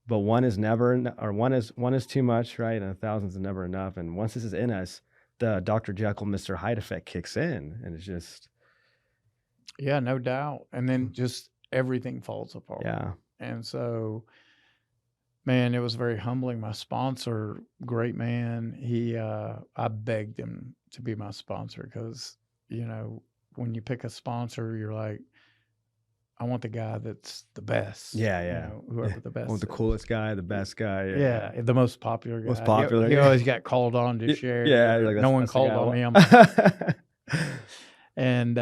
But one is never, or one is too much, right? And 1,000 is never enough. And once this is in us, the Dr. Jekyll, Mr. Hyde effect kicks in, and it's just, Yeah, no doubt. And then just everything falls apart. yeah. And so, man, it was very humbling. My sponsor, great man, I begged him to be my sponsor because, you know, when you pick a sponsor, you're like, I want the guy that's the best. Yeah, You yeah. know, whoever the best the is. coolest guy, the best guy. Yeah, the most popular guy. Most popular, He yeah. always got called on to share. Yeah, you're like, no one that's the called guy I on me. want. I'm like, and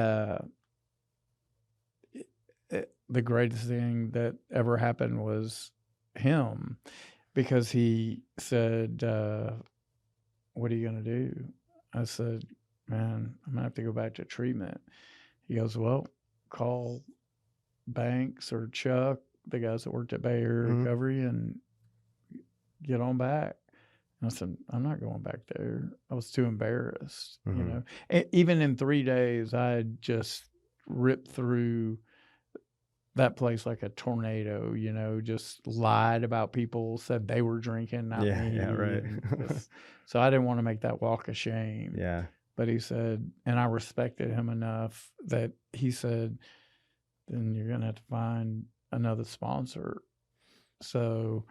the greatest thing that ever happened was him, because he said, what are you going to do? I said, man, I'm going to have to go back to treatment. He goes, well, call Banks or Chuck, the guys that worked at Bay Area Mhm. Recovery, and get on back. And I said, I'm not going back there. I was too embarrassed, you Mhm. know. Even in 3 days, I had just ripped through that place like a tornado, you know, just lied about people, said they were drinking, not Yeah, me. yeah, right. So I didn't want to make that walk of shame. Yeah. But he said, and I respected him enough that he said, then you're going to have to find another sponsor. So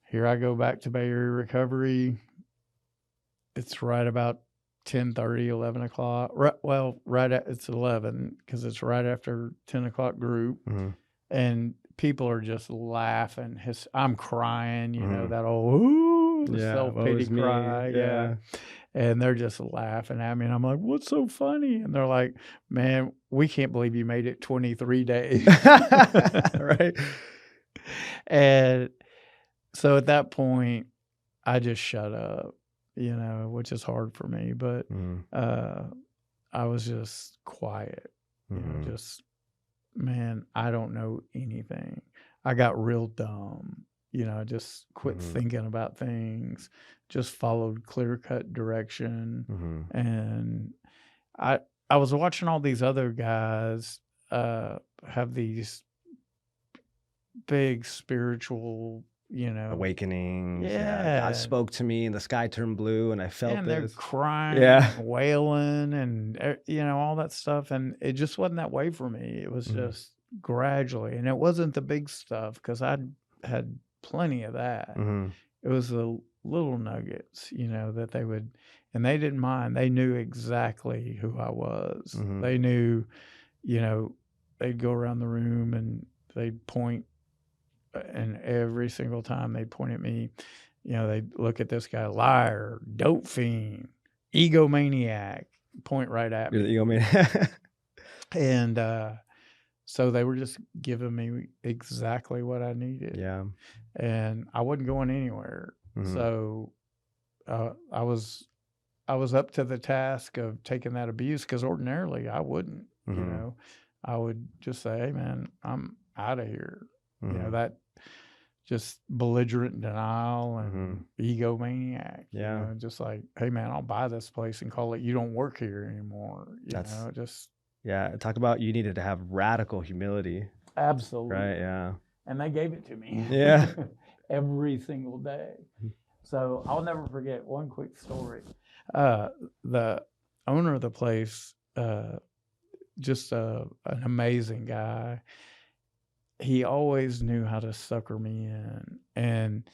here I go back to Bay Area Recovery. It's right about 10:30, 11 o'clock. It's 11 because it's right after 10 o'clock group. Mhm. And people are just laughing. I'm crying, you know, Mhm. that old Yeah, self-pity woe is me. cry. Yeah. And they're just laughing at me. And I'm like, what's so funny? And they're like, man, we can't believe you made it 23 days. Right. And so at that point, I just shut up, you know, which is hard for me. But Mhm. I was just quiet, you know, Mhm. just, man, I don't know anything. I got real dumb, you know, just quit Mhm. thinking about things, just followed clear-cut direction. Mhm. And I was watching all these other guys have these big spiritual, you know, Awakenings. Yeah. God yeah, spoke to me and the sky turned blue and I felt and they're this. crying, Yeah. and wailing, and you know, all that stuff. And it just wasn't that way for me. It was Mhm. just gradually, and it wasn't the big stuff because I had plenty of that. Mhm. It was the little nuggets, you know, that they would, and they didn't mind. They knew exactly who I was. Mhm. They knew, you know, they'd go around the room and they'd point, and every single time they'd point at me, you know, they'd look at this guy, liar, dope fiend, egomaniac, point right at You're the me. ego man. And so they were just giving me exactly what I needed. Yeah. And I wasn't going anywhere. Mhm. So I was up to the task of taking that abuse, because ordinarily I wouldn't, you Mhm. know. I would just say, hey, man, I'm out of here. You know, Mhm. that just belligerent denial and egomaniac, you Yeah. know, just like, hey, man, I'll buy this place and call it You Don't Work Here Anymore. You That's- know, just Yeah. Talk about, you needed to have radical humility. absolutely. Right. Yeah. And they gave it to me. Yeah. Every single day. So I'll never forget one quick story. The owner of the place, just an amazing guy. He always knew how to sucker me in, and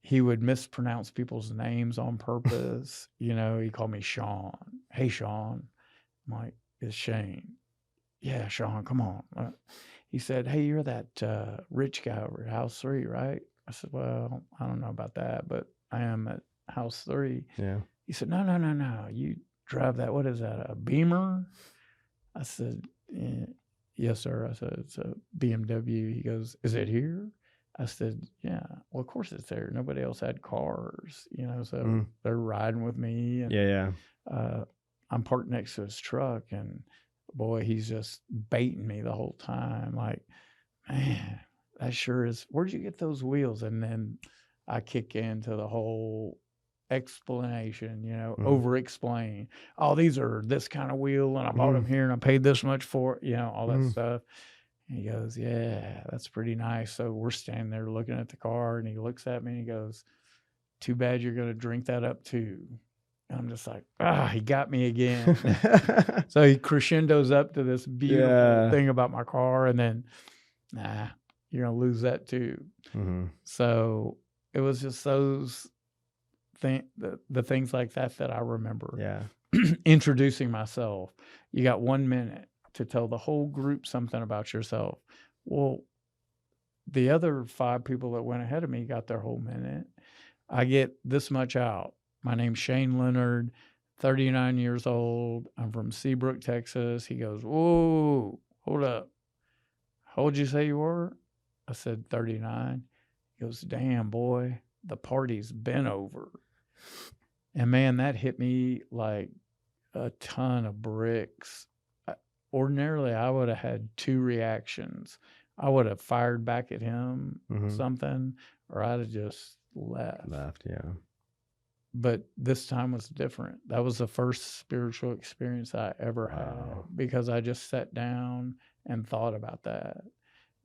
he would mispronounce people's names on purpose. You know, he called me Sean. Hey, Sean. I'm like, it's Shane. Yeah, Sean, come on. He said, hey, you're that rich guy over at House 3, right? I said, well, I don't know about that, but I am at House 3. Yeah. He said, no. You drive that, what is that, a Beamer? I said, yes, sir. I said, it's a BMW. He goes, is it here? I said, yeah. Well, of course it's there. Nobody else had cars, you know, so they're riding with me. And, Yeah. I'm parked next to his truck, and boy, he's just baiting me the whole time. Like, man, that sure is. Where'd you get those wheels? And then I kick into the whole explanation, Mhm. over explain. Oh, these are this kind of wheel and I bought them here and I paid this much for it, all that Mhm. stuff. And he goes, yeah, that's pretty nice. So we're standing there looking at the car and he looks at me and he goes, too bad you're going to drink that up too. And I'm just like, he got me again. So he crescendos up to this beautiful Yeah. thing about my car and then, nah, you're going to lose that too. Mhm. So it was just those the things like that I remember. Yeah. Introducing myself. You got 1 minute to tell the whole group something about yourself. Well, the other 5 people that went ahead of me got their whole minute. I get this much out. My name's Shane Leonard, 39 years old. I'm from Seabrook, Texas. He goes, whoa, hold up. How old did you say you were? I said 39. He goes, damn, boy, the party's been over. And man, that hit me like a ton of bricks. Ordinarily, I would have had 2 reactions. I would have fired back at him something, or I'd have just left. Yeah. But this time was different. That was the first spiritual experience I ever had because I just sat down and thought about that.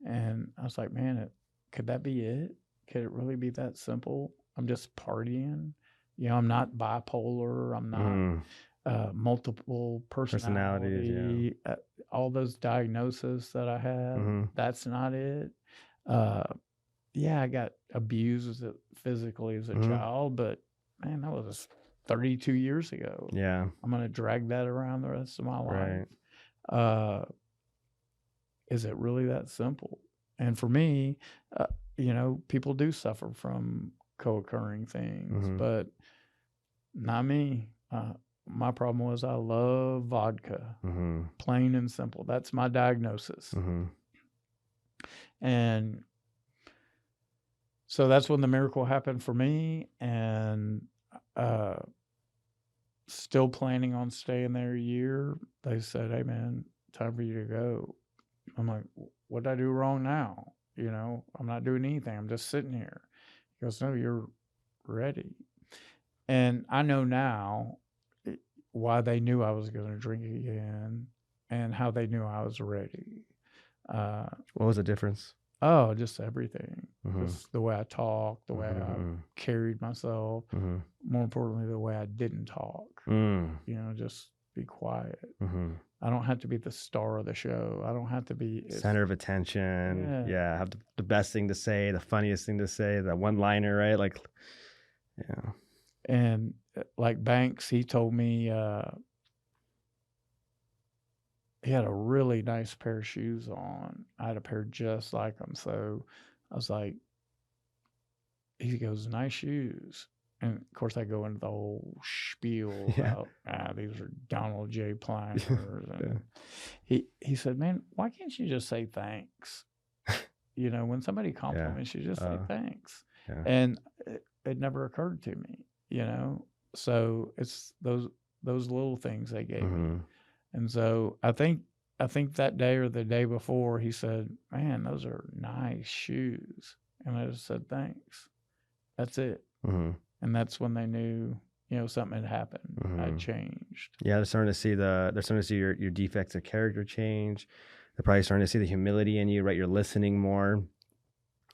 And I was like, man, could that be it? Could it really be that simple? I'm just partying. I'm not bipolar. I'm not multiple personality. All those diagnoses that I had, that's not it. Yeah, I got abused physically as a child, but man, that was 32 years ago. Yeah. I'm going to drag that around the rest of my life. Is it really that simple? And for me, people do suffer from co-occurring things, but not me. My problem was I love vodka, plain and simple. That's my diagnosis. And so that's when the miracle happened for me, and still planning on staying there a year. They said, hey, man, time for you to go. I'm like, what did I do wrong now? I'm not doing anything. I'm just sitting here. He goes, no, you're ready. And I know now why they knew I was going to drink again and how they knew I was ready. What was the difference? Oh, just everything. Just the way I talked, the way I carried myself. More importantly, the way I didn't talk. Just be quiet. I don't have to be the star of the show. I don't have to be center of attention. Yeah, have the best thing to say, the funniest thing to say, the one-liner, right? Like, yeah. And like Banks, he told me he had a really nice pair of shoes on. I had a pair just like them. So I was like, he goes, nice shoes. And of course, I go into the whole spiel about these are Donald J. Planners. And he said, man, why can't you just say thanks? When somebody compliments you, just say thanks. And it never occurred to me, So it's those little things they gave me. And so I think that day or the day before, he said, man, those are nice shoes. And I just said, thanks. That's it. And that's when they knew, something had happened. I'd changed. Yeah, they're starting to see your defects of character change. They're probably starting to see the humility in you, right? You're listening more.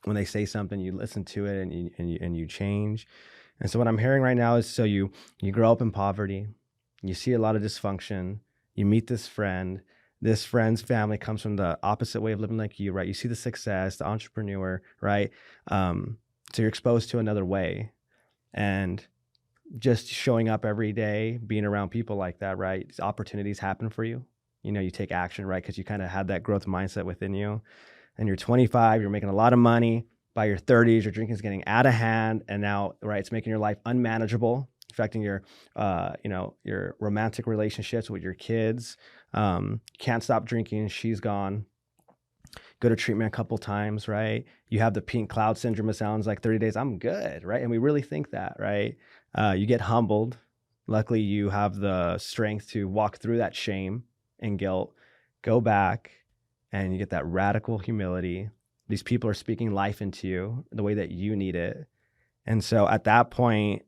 When they say something, you listen to it and you change. And so what I'm hearing right now is, so you grow up in poverty, you see a lot of dysfunction, you meet this friend. This friend's family comes from the opposite way of living like you, right? You see the success, the entrepreneur, right? So you're exposed to another way. And just showing up every day, being around people like that, right? These opportunities happen for you. You take action, right? Because you kind of had that growth mindset within you. And you're 25, you're making a lot of money. By your 30s, your drinking's getting out of hand. And now, right, it's making your life unmanageable, affecting your romantic relationships with your kids. Can't stop drinking. She's gone. Go to treatment a couple times, right? You have the pink cloud syndrome. It sounds like 30 days, I'm good, right? And we really think that, right? You get humbled. Luckily, you have the strength to walk through that shame and guilt, go back, and you get that radical humility. These people are speaking life into you the way that you need it. And so at that point,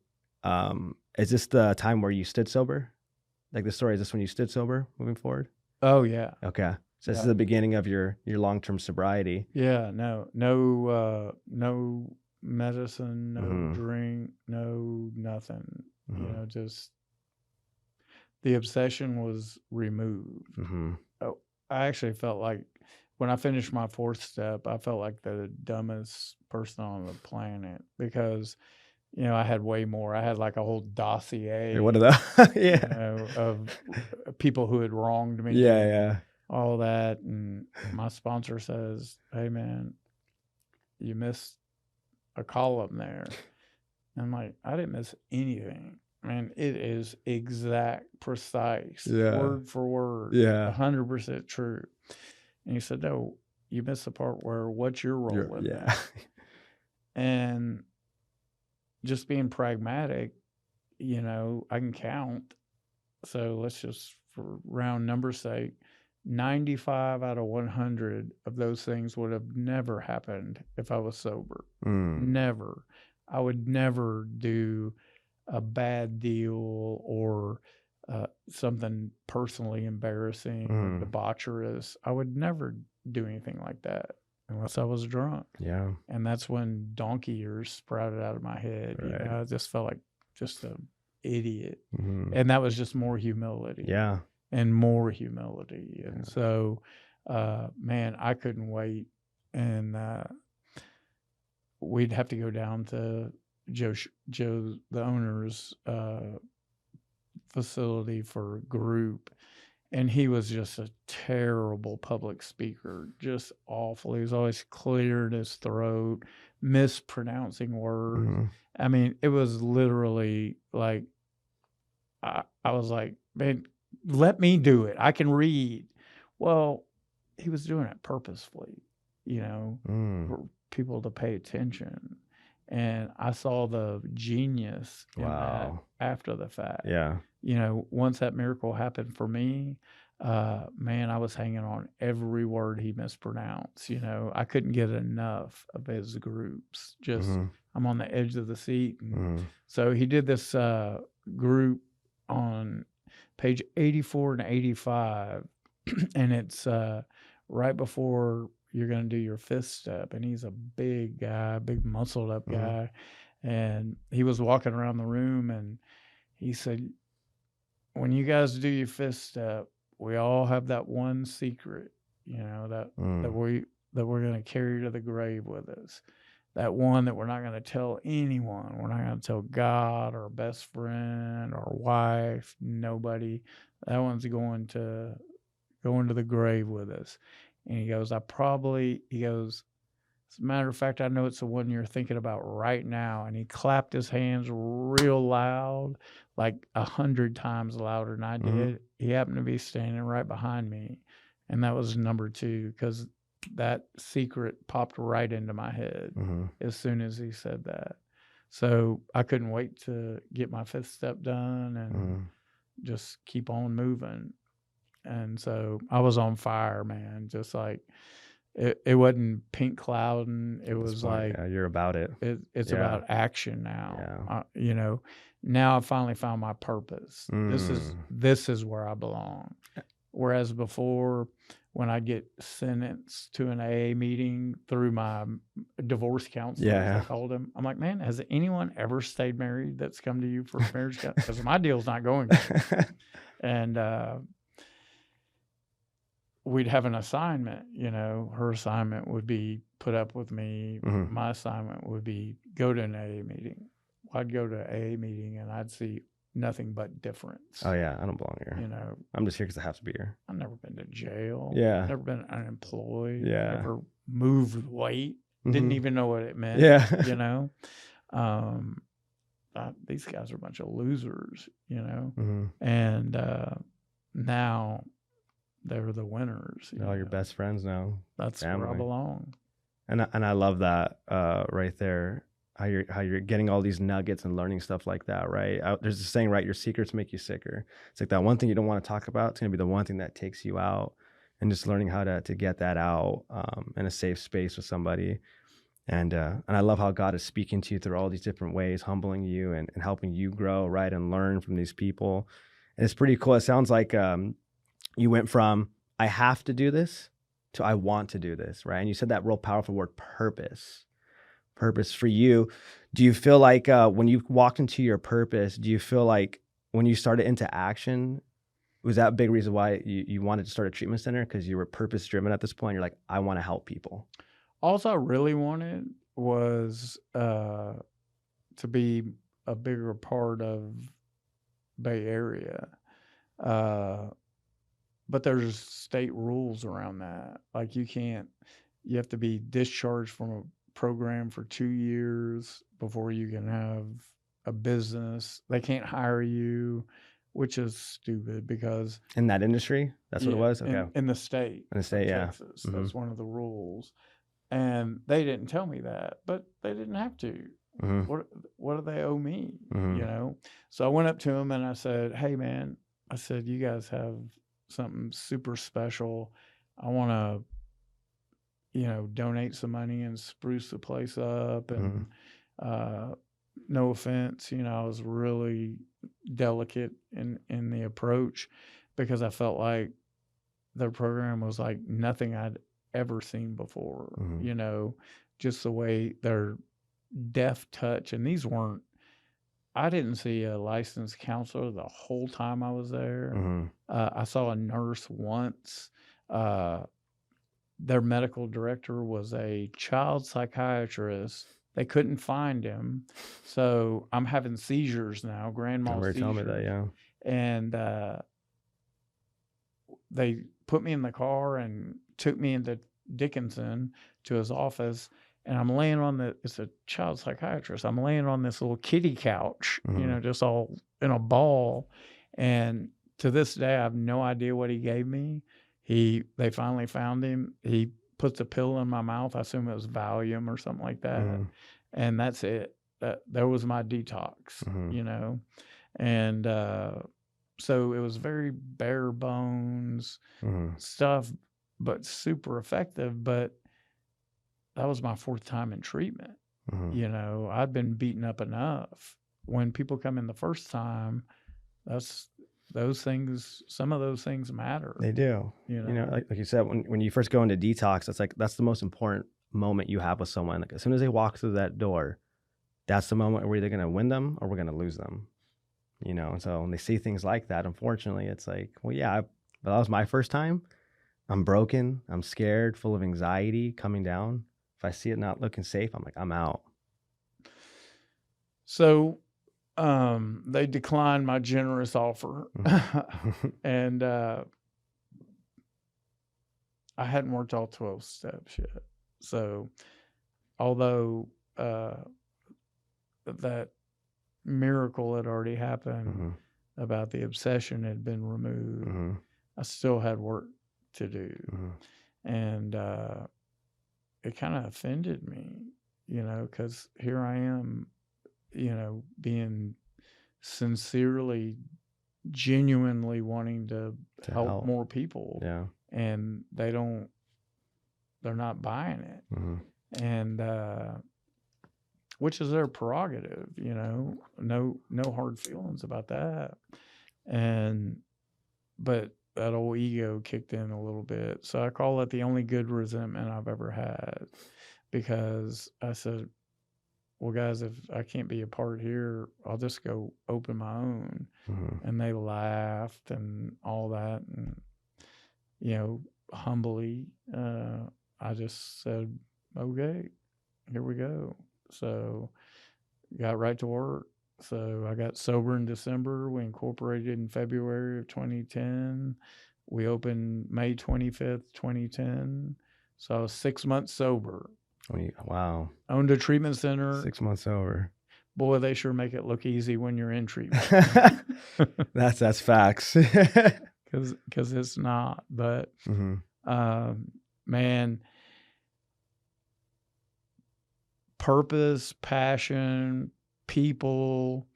Is this the time where you stood sober? Like the story, is this when you stood sober moving forward? Oh yeah. Okay. So this is Yeah. the beginning of your long-term sobriety. Yeah. No medicine, no Mm-hmm. drink, no nothing. Mm-hmm. Just the obsession was removed. Mm-hmm. Oh, I actually felt like when I finished my fourth step, I felt like the dumbest person on the planet because, I had way more. I had like a whole dossier, What are the yeah. of people who had wronged me Yeah, and yeah. all that. And my sponsor says, "Hey, man, you missed a column there." And I'm like, I didn't miss anything. Man, it is exact, precise, Yeah. word for word, Yeah. 100% true. And he said, "No, you missed the part where what's your role in Yeah. that?" And just being pragmatic, I can count. So let's just, for round numbers sake, 95 out of 100 of those things would have never happened if I was sober. Never. I would never do a bad deal or something personally embarrassing or debaucherous. I would never do anything like that unless I was drunk. Yeah. And that's when donkey ears sprouted out of my head. Right. I just felt like just an idiot. Mm-hmm. And that was just more humility. Yeah. And more humility. And so, man, I couldn't wait. And we'd have to go down to Joe, the owner's facility for a group. And he was just a terrible public speaker, just awful. He was always clearing his throat, mispronouncing words. Mm-hmm. I mean, it was literally like, I was like, man, let me do it. I can read. Well, he was doing it purposefully, for people to pay attention. And I saw the genius in that after the fact. Yeah. Once that miracle happened for me, man, I was hanging on every word he mispronounced. I couldn't get enough of his groups. Just, I'm on the edge of the seat. And so he did this group on page 84 and 85, and it's right before you're going to do your fifth step. And he's a big guy, big muscled up guy. And he was walking around the room and he said, when you guys do your fifth step, we all have that one secret, that we're going to carry to the grave with us. That one that we're not going to tell anyone. We're not going to tell God, our best friend, our wife, nobody. That one's going to the grave with us. And he goes, as a matter of fact, I know it's the one you're thinking about right now. And he clapped his hands real loud, like 100 times louder than I did. He happened to be standing right behind me. And that was number 2, because that secret popped right into my head as soon as he said that. So I couldn't wait to get my fifth step done and just keep on moving. And so I was on fire, man. Just like it wasn't pink clouding. It was like, you're about it. It's about action now. Yeah. Now I finally found my purpose. This is where I belong. Whereas before, when I get sentenced to an AA meeting through my divorce counselor, as I called him, I'm like, man, has anyone ever stayed married that's come to you for marriage counseling? Because my deal's not going to. And we'd have an assignment, her assignment would be put up with me. My assignment would be go to an AA meeting. I'd go to an AA meeting and I'd see nothing but difference. Oh yeah, I don't belong here. I'm just here because I have to be here. I've never been to jail. Yeah. Never been unemployed. Yeah. Never moved weight. Didn't even know what it meant. Yeah. These guys are a bunch of losers, and now they're the winners. They're all your best friends now. That's family. where I belong. And I love that right there. How you're getting all these nuggets and learning stuff like that, right? There's a saying, right? Your secrets make you sicker. It's like that one thing you don't want to talk about. It's gonna be the one thing that takes you out, and just learning how to get that out in a safe space with somebody. And I love how God is speaking to you through all these different ways, humbling you and helping you grow, right, and learn from these people. And it's pretty cool. It sounds like you went from I have to do this to I want to do this, right? And you said that real powerful word, purpose. Purpose for you. Do you feel like when you walked into your purpose, do you feel like when you started into action, was that a big reason why you wanted to start a treatment center? Because you were purpose driven at this point. You're like, I want to help people. All I really wanted was to be a bigger part of Bay Area. But there's state rules around that. Like you have to be discharged from a program for 2 years before you can have a business. They can't hire you, which is stupid because In that industry, that's what it was. Okay, in the state in the state, yeah. Texas, that's one of the rules. And they didn't tell me that, but they didn't have to. What do they owe me? You know? So I went up to him and I said, "Hey man," I said, "you guys have something super special. I want to, donate some money and spruce the place up." And no offense, I was really delicate in the approach because I felt like their program was like nothing I'd ever seen before. Just the way their deft touch, and I didn't see a licensed counselor the whole time I was there. I saw a nurse once. Their medical director was a child psychiatrist. They couldn't find him. So I'm having seizures now, grand mal seizures. Tell me that, yeah. And they put me in the car and took me into Dickinson to his office. And I'm laying it's a child psychiatrist. I'm laying on this little kiddie couch, just all in a ball. And to this day, I have no idea what he gave me. They finally found him. He puts a pill in my mouth. I assume it was Valium or something like that. And that's it. There was my detox, And so it was very bare bones stuff, but super effective. But that was my 4th time in treatment. I'd been beaten up enough. When people come in the first time, some of those things matter. They do. Like you said, when you first go into detox, that's the most important moment you have with someone. Like as soon as they walk through that door, that's the moment we're either going to win them or we're going to lose them. And so when they see things like that, unfortunately, it's like, well, yeah, but that was my first time. I'm broken. I'm scared, full of anxiety, coming down. If I see it not looking safe, I'm like, I'm out. So they declined my generous offer. And I hadn't worked all 12 steps yet. So although that miracle had already happened about the obsession had been removed, I still had work to do. And it kind of offended me, because here I am, being sincerely, genuinely wanting to help more people. Yeah. And they're not buying it. And which is their prerogative, no hard feelings about that. But that old ego kicked in a little bit. So I call it the only good resentment I've ever had, because I said, well, guys, if I can't be a part here, I'll just go open my own. And they laughed and all that. And, humbly, I just said, okay, here we go. So got right to work. So I got sober in December. We incorporated in February of 2010. We opened May 25th, 2010. So I was 6 months sober. Wow. Owned a treatment center. 6 months sober. Boy, they sure make it look easy when you're in treatment. That's facts. Because it's not. But, man, purpose, passion, people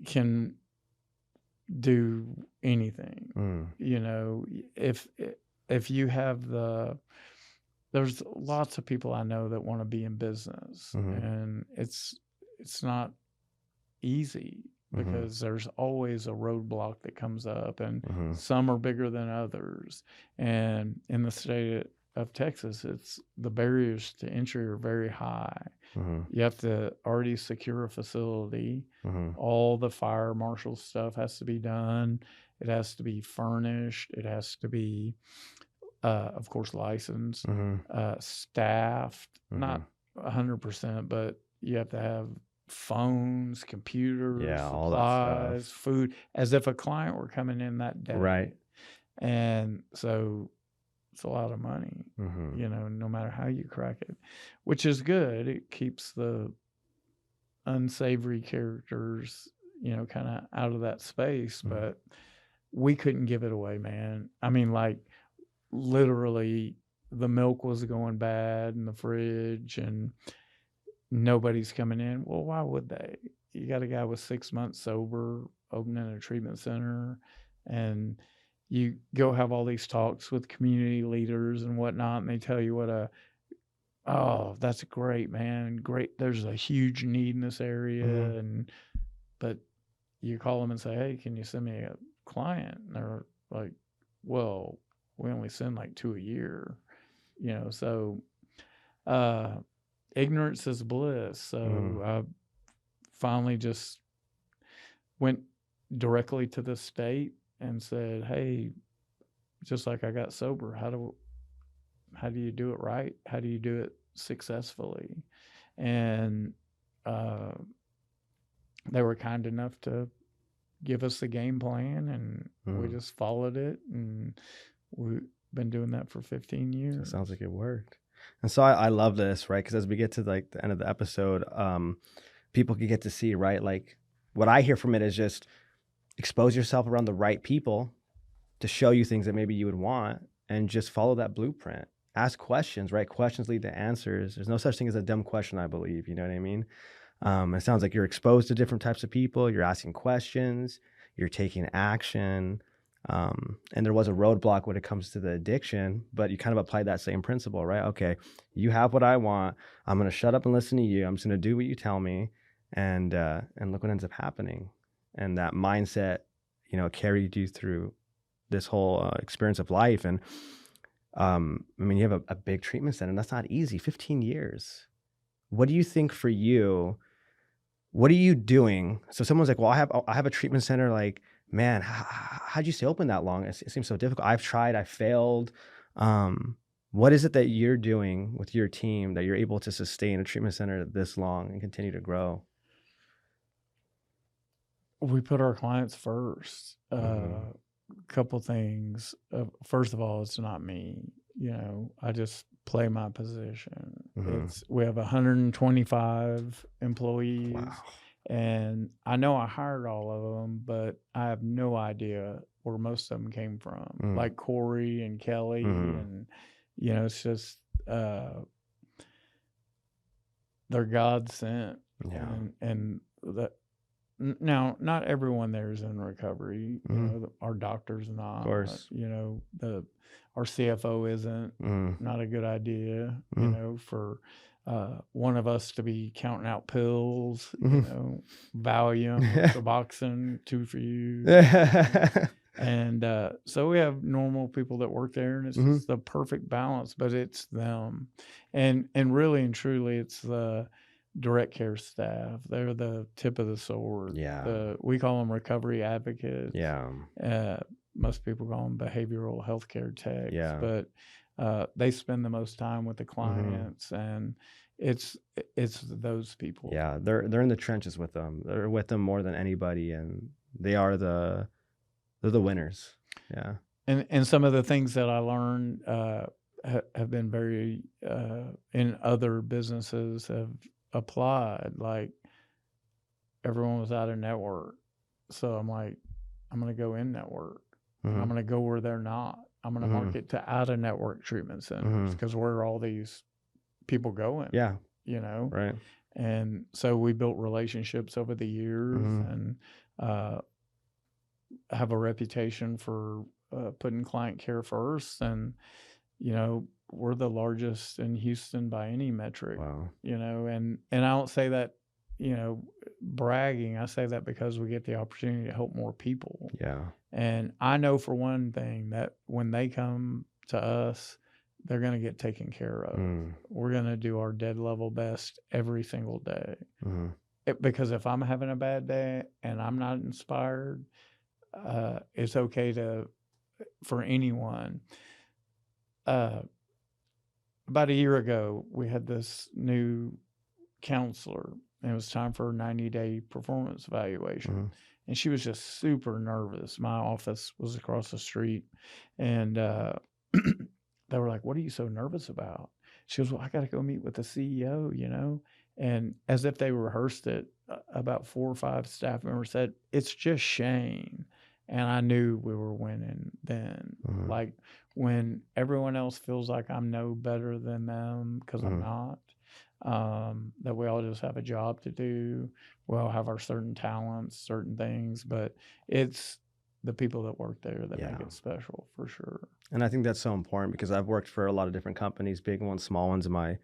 can do anything. If you have the there's lots of people I know that want to be in business, Mhm. and it's not easy because there's always a roadblock that comes up, and Mhm. some are bigger than others. And in the state of Texas, it's the barriers to entry are very high. Mhm. You have to already secure a facility. Mhm. All the fire marshal stuff has to be done. It has to be furnished. It has to be, of course, licensed, Mhm. staffed, not Mhm. 100%, but you have to have phones, computers, Yeah, all that supplies, stuff. food, as if a client were coming in that day. Right. And so it's a lot of money, Mhm. no matter how you crack it, which is good. It keeps the unsavory characters, kind of out of that space, Mhm. but we couldn't give it away, man. I mean, like, literally the milk was going bad in the fridge and nobody's coming in. Well, why would they? You got a guy with 6 months sober opening a treatment center, and you go have all these talks with community leaders and whatnot, and they tell you oh, that's great, man. Great. There's a huge need in this area. Mhm. But you call them and say, hey, can you send me a client? And they're like, well, we only send like 2 a year, so uh, ignorance is bliss. So Mhm. I finally just went directly to the state and said, hey, just like I got sober, how do you do it right? How do you do it successfully? And uh, they were kind enough to give us the game plan, and we Mhm. just followed it, and we've been doing that for 15 So it years. sounds like it worked. And so I love this, right? Because as we get to like the end of the episode, people can get to see, right? Like what I hear from it is just expose yourself around the right people to show you things that maybe you would want, and just follow that blueprint. Ask questions, right? Questions lead to answers. There's no such thing as a dumb question, I believe. You know what I mean? It sounds like you're exposed to different types of people. You're asking questions. You're taking action. And there was a roadblock when it comes to the addiction, but you kind of applied that same principle, right? Okay, you have what I want. I'm going to shut up and listen to you. I'm just going to do what you tell me, and look what ends up happening. And that mindset, carried you through this whole experience of life. And I mean, you have a big treatment center, and that's not easy. 15 years. What do you think for you? What are you doing? So someone's like, well, I have a treatment center. Like, man, how'd you stay open that long? It seems so difficult. I've tried, I failed. What is it that you're doing with your team that you're able to sustain a treatment center this long and continue to grow? We put our clients first. Mm-hmm. Couple things. First of all, it's not me. I just play my position. Mm-hmm. We have 125 employees, Wow. and I know I hired all of them, but I have no idea where most of them came from. Mm-hmm. Like Corey and Kelly, Mm-hmm. and it's just they're God sent, Yeah. and that. Now, not everyone there is in recovery. Mm-hmm. Our doctor's Of not. course. Our CFO isn't. Mm-hmm. Not a good idea. Mm-hmm. For one of us to be counting out pills. Mm-hmm. Valium, Suboxone, 2 for you. And so we have normal people that work there, and it's Mm-hmm. just the perfect balance. But it's them, and really and truly, it's the direct care staff. They're the tip of the sword. Yeah. We call them recovery advocates. Yeah. Most people call them behavioral healthcare techs, Yeah. but they spend the most time with the Mm-hmm. clients, and it's those people. Yeah, they're in the trenches with them. They're with them more than anybody, and they're the winners. Yeah. And some of the things that I learned have been very in other businesses have applied. Like, everyone was out of network, so I'm like, I'm gonna go in network, and I'm Mm-hmm. gonna go where they're not. I'm gonna Mm-hmm. market to out of network treatment centers, Mm-hmm. because where are all these people going? Yeah. Right. And so we built relationships over the years, Mm-hmm. and have a reputation for putting client care first. And we're the largest in Houston by any metric, Wow. and I don't say that, bragging. I say that because we get the opportunity to help more people. Yeah. And I know for one thing that when they come to us, they're going to get taken care of. We're going to do our dead level best every single day. Because if I'm having a bad day and I'm not inspired, it's okay for anyone. About a year ago, we had this new counselor, and it was time for a 90-day performance evaluation. And she was just super nervous. My office was across the street, and they were like, "What are you so nervous about?" She goes, "Well, I got to go meet with the CEO, And as if they rehearsed it, about 4 or 5 staff members said, "It's just Shane." And I knew we were winning then. Like when everyone else feels like I'm no better than them, because I'm not, that we all just have a job to do. We all have our certain talents, certain things, but it's the people that work there that make it special, for sure. And I think that's so important, because I've worked for a lot of different companies, big ones, small ones, in my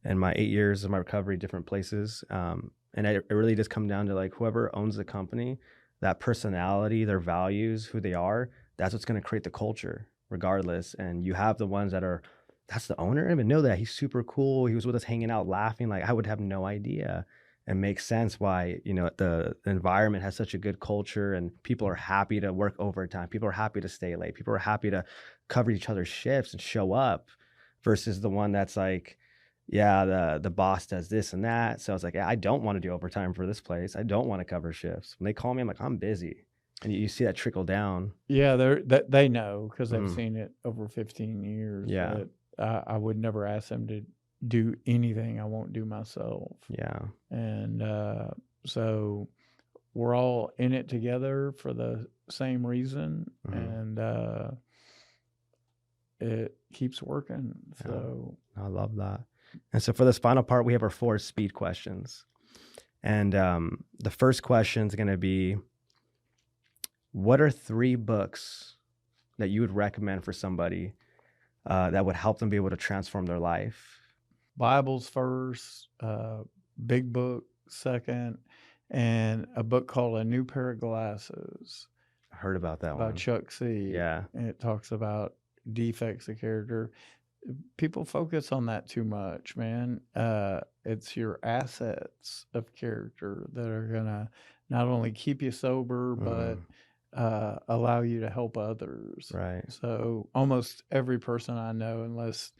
8 years of my recovery, different places. And it really does come down to, like, whoever owns the company, that personality, their values, who they are, that's what's going to create the culture regardless. And you have the ones that are, that's the owner. I didn't even know that. He's super cool. He was with us hanging out, laughing. Like, I would have no idea. And makes sense why, the environment has such a good culture, and people are happy to work overtime. People are happy to stay late. People are happy to cover each other's shifts and show up, versus the one that's like, yeah, the boss does this and that. So I was like, yeah, I don't want to do overtime for this place. I don't want to cover shifts. When they call me, I'm like, I'm busy. And you see that trickle down. Yeah, they know, because they've seen it over 15 years. Yeah. That I would never ask them to do anything I won't do myself. Yeah. And so we're all in it together for the same reason, and it keeps working. So I love that. And so for this final part, we have our 4 speed questions. And the first question is going to be, what are 3 books that you would recommend for somebody that would help them be able to transform their life? Bible's first, big book second, and a book called A New Pair of Glasses. I heard about that by one. Chuck C. Yeah. And it talks about defects of character. People focus on that too much, man. It's your assets of character that are gonna not only keep you sober, but allow you to help others. Right. So almost every person I know, unless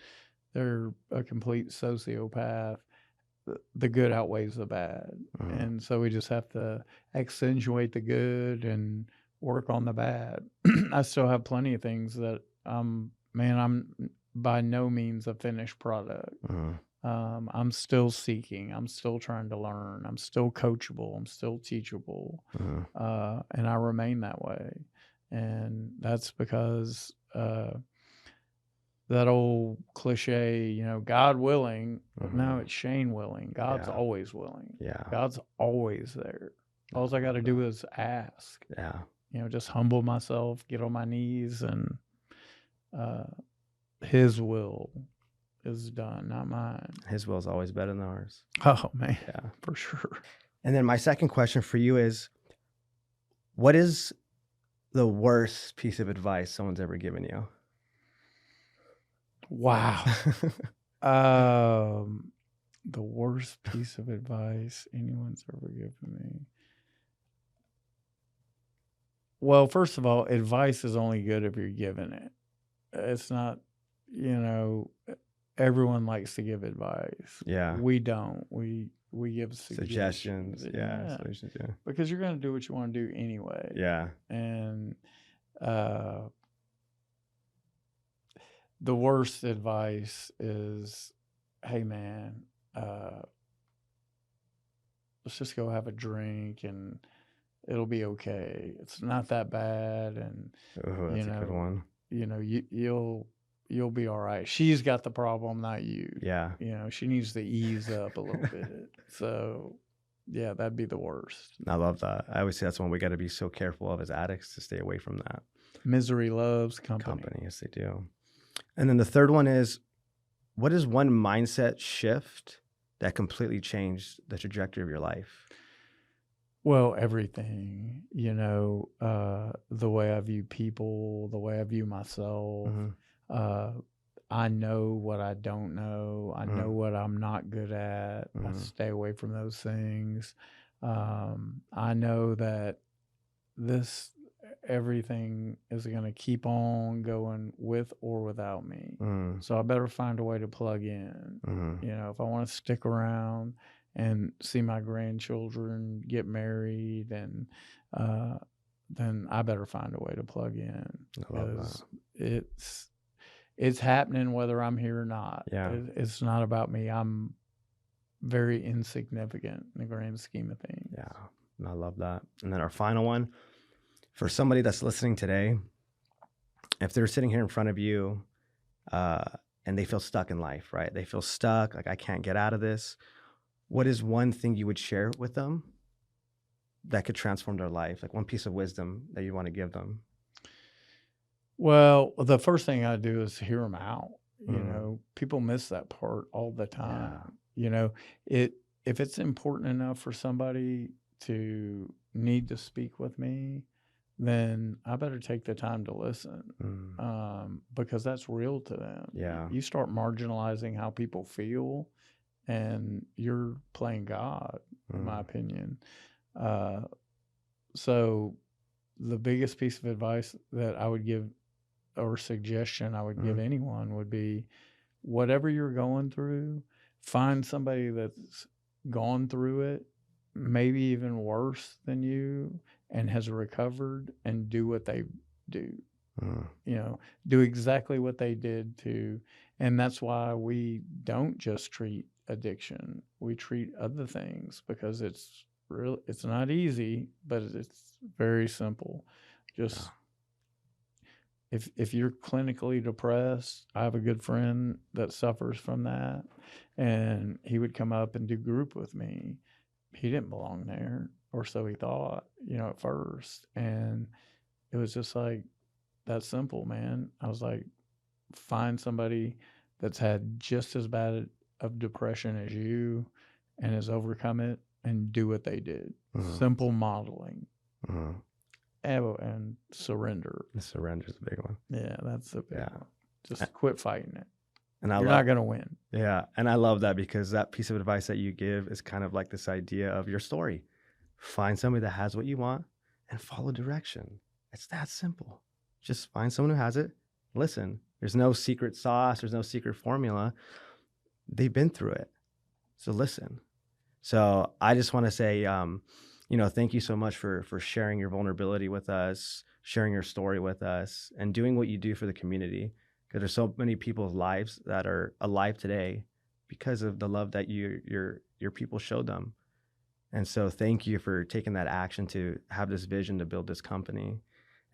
they're a complete sociopath, the good outweighs the bad. And so we just have to accentuate the good and work on the bad. I still have plenty of things that I'm by no means a finished product. I'm still seeking. I'm still trying to learn. I'm still coachable. I'm still teachable. And I remain that way. And that's because that old cliche, God willing, but now it's Shane willing. God's always willing. Yeah. God's always there. All I got to do is ask. Yeah. Just humble myself, get on my knees, and His will is done, not mine. His will is always better than ours. Oh, man. Yeah. For sure. And then my second question for you is, what is the worst piece of advice someone's ever given you? Wow. The worst piece of advice anyone's ever given me. Well, first of all, advice is only good if you're giving it. It's not, everyone likes to give advice. Yeah. We don't. We give Suggestions. Yeah. Solutions. Yeah. Because you're going to do what you want to do anyway. Yeah. And the worst advice is, hey, man, let's just go have a drink and it'll be okay. It's not that bad. And, that's a good one. You'll be all right. She's got the problem, not you. Yeah. She needs to ease up a little bit. So, yeah, that'd be the worst. I love that. I always say that's one we got to be so careful of as addicts, to stay away from that. Misery loves company. Yes, they do. And then the third one is, what is one mindset shift that completely changed the trajectory of your life? Well, everything, the way I view people, the way I view myself. Mm-hmm. Uh, I know what I don't know. I know what I'm not good at. I stay away from those things. I know that this everything is going to keep on going with or without me. Mm-hmm. So I better find a way to plug in. Mm-hmm. If I want to stick around and see my grandchildren get married, and then I better find a way to plug in, I love because that. it's happening whether I'm here or not. Yeah. It's not about me. I'm very insignificant in the grand scheme of things. Yeah, I love that. And then our final one, for somebody that's listening today, if they're sitting here in front of you and they feel stuck in life, right? They feel stuck, like I can't get out of this. What is one thing you would share with them that could transform their life? Like one piece of wisdom that you want to give them? Well, the first thing I do is hear them out. Mm. People miss that part all the Yeah. time. If it's important enough for somebody to need to speak with me, then I better take the time to listen, because that's real to them. Yeah. You start marginalizing how people feel, and you're playing God, in my opinion. So the biggest piece of advice that I would give, or suggestion I would give anyone, would be, whatever you're going through, find somebody that's gone through it, maybe even worse than you, and has recovered, and do what they do. Do exactly what they did to. And that's why we don't just treat addiction. We treat other things, because it's not easy, but it's very simple. Just if you're clinically depressed, I have a good friend that suffers from that, and he would come up and do group with me. He didn't belong there, or so he thought, at first. And it was just like that simple, man. I was like, find somebody that's had just as bad of depression as you and has overcome it, and do what they did. Simple modeling. And surrender. The surrender is a big one. Yeah, that's a big one. Just quit fighting it. And You're not going to win. Yeah. And I love that, because that piece of advice that you give is kind of like this idea of your story. Find somebody that has what you want and follow direction. It's that simple. Just find someone who has it. Listen, there's no secret sauce. There's no secret formula. They've been through it. So listen. So I just want to say, thank you so much for sharing your vulnerability with us, sharing your story with us, and doing what you do for the community. Because there's so many people's lives that are alive today because of the love that your people showed them. And so thank you for taking that action to have this vision to build this company.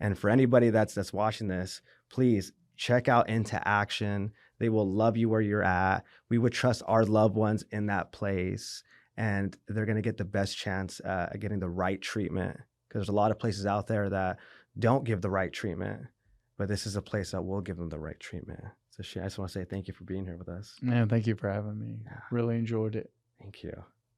And for anybody that's watching this, please check out Into Action. They will love you where you're at. We would trust our loved ones in that place, and they're going to get the best chance at getting the right treatment, because there's a lot of places out there that don't give the right treatment, but this is a place that will give them the right treatment. So Shane, I just want to say thank you for being here with us. Man, thank you for having me. Yeah. Really enjoyed it. Thank you.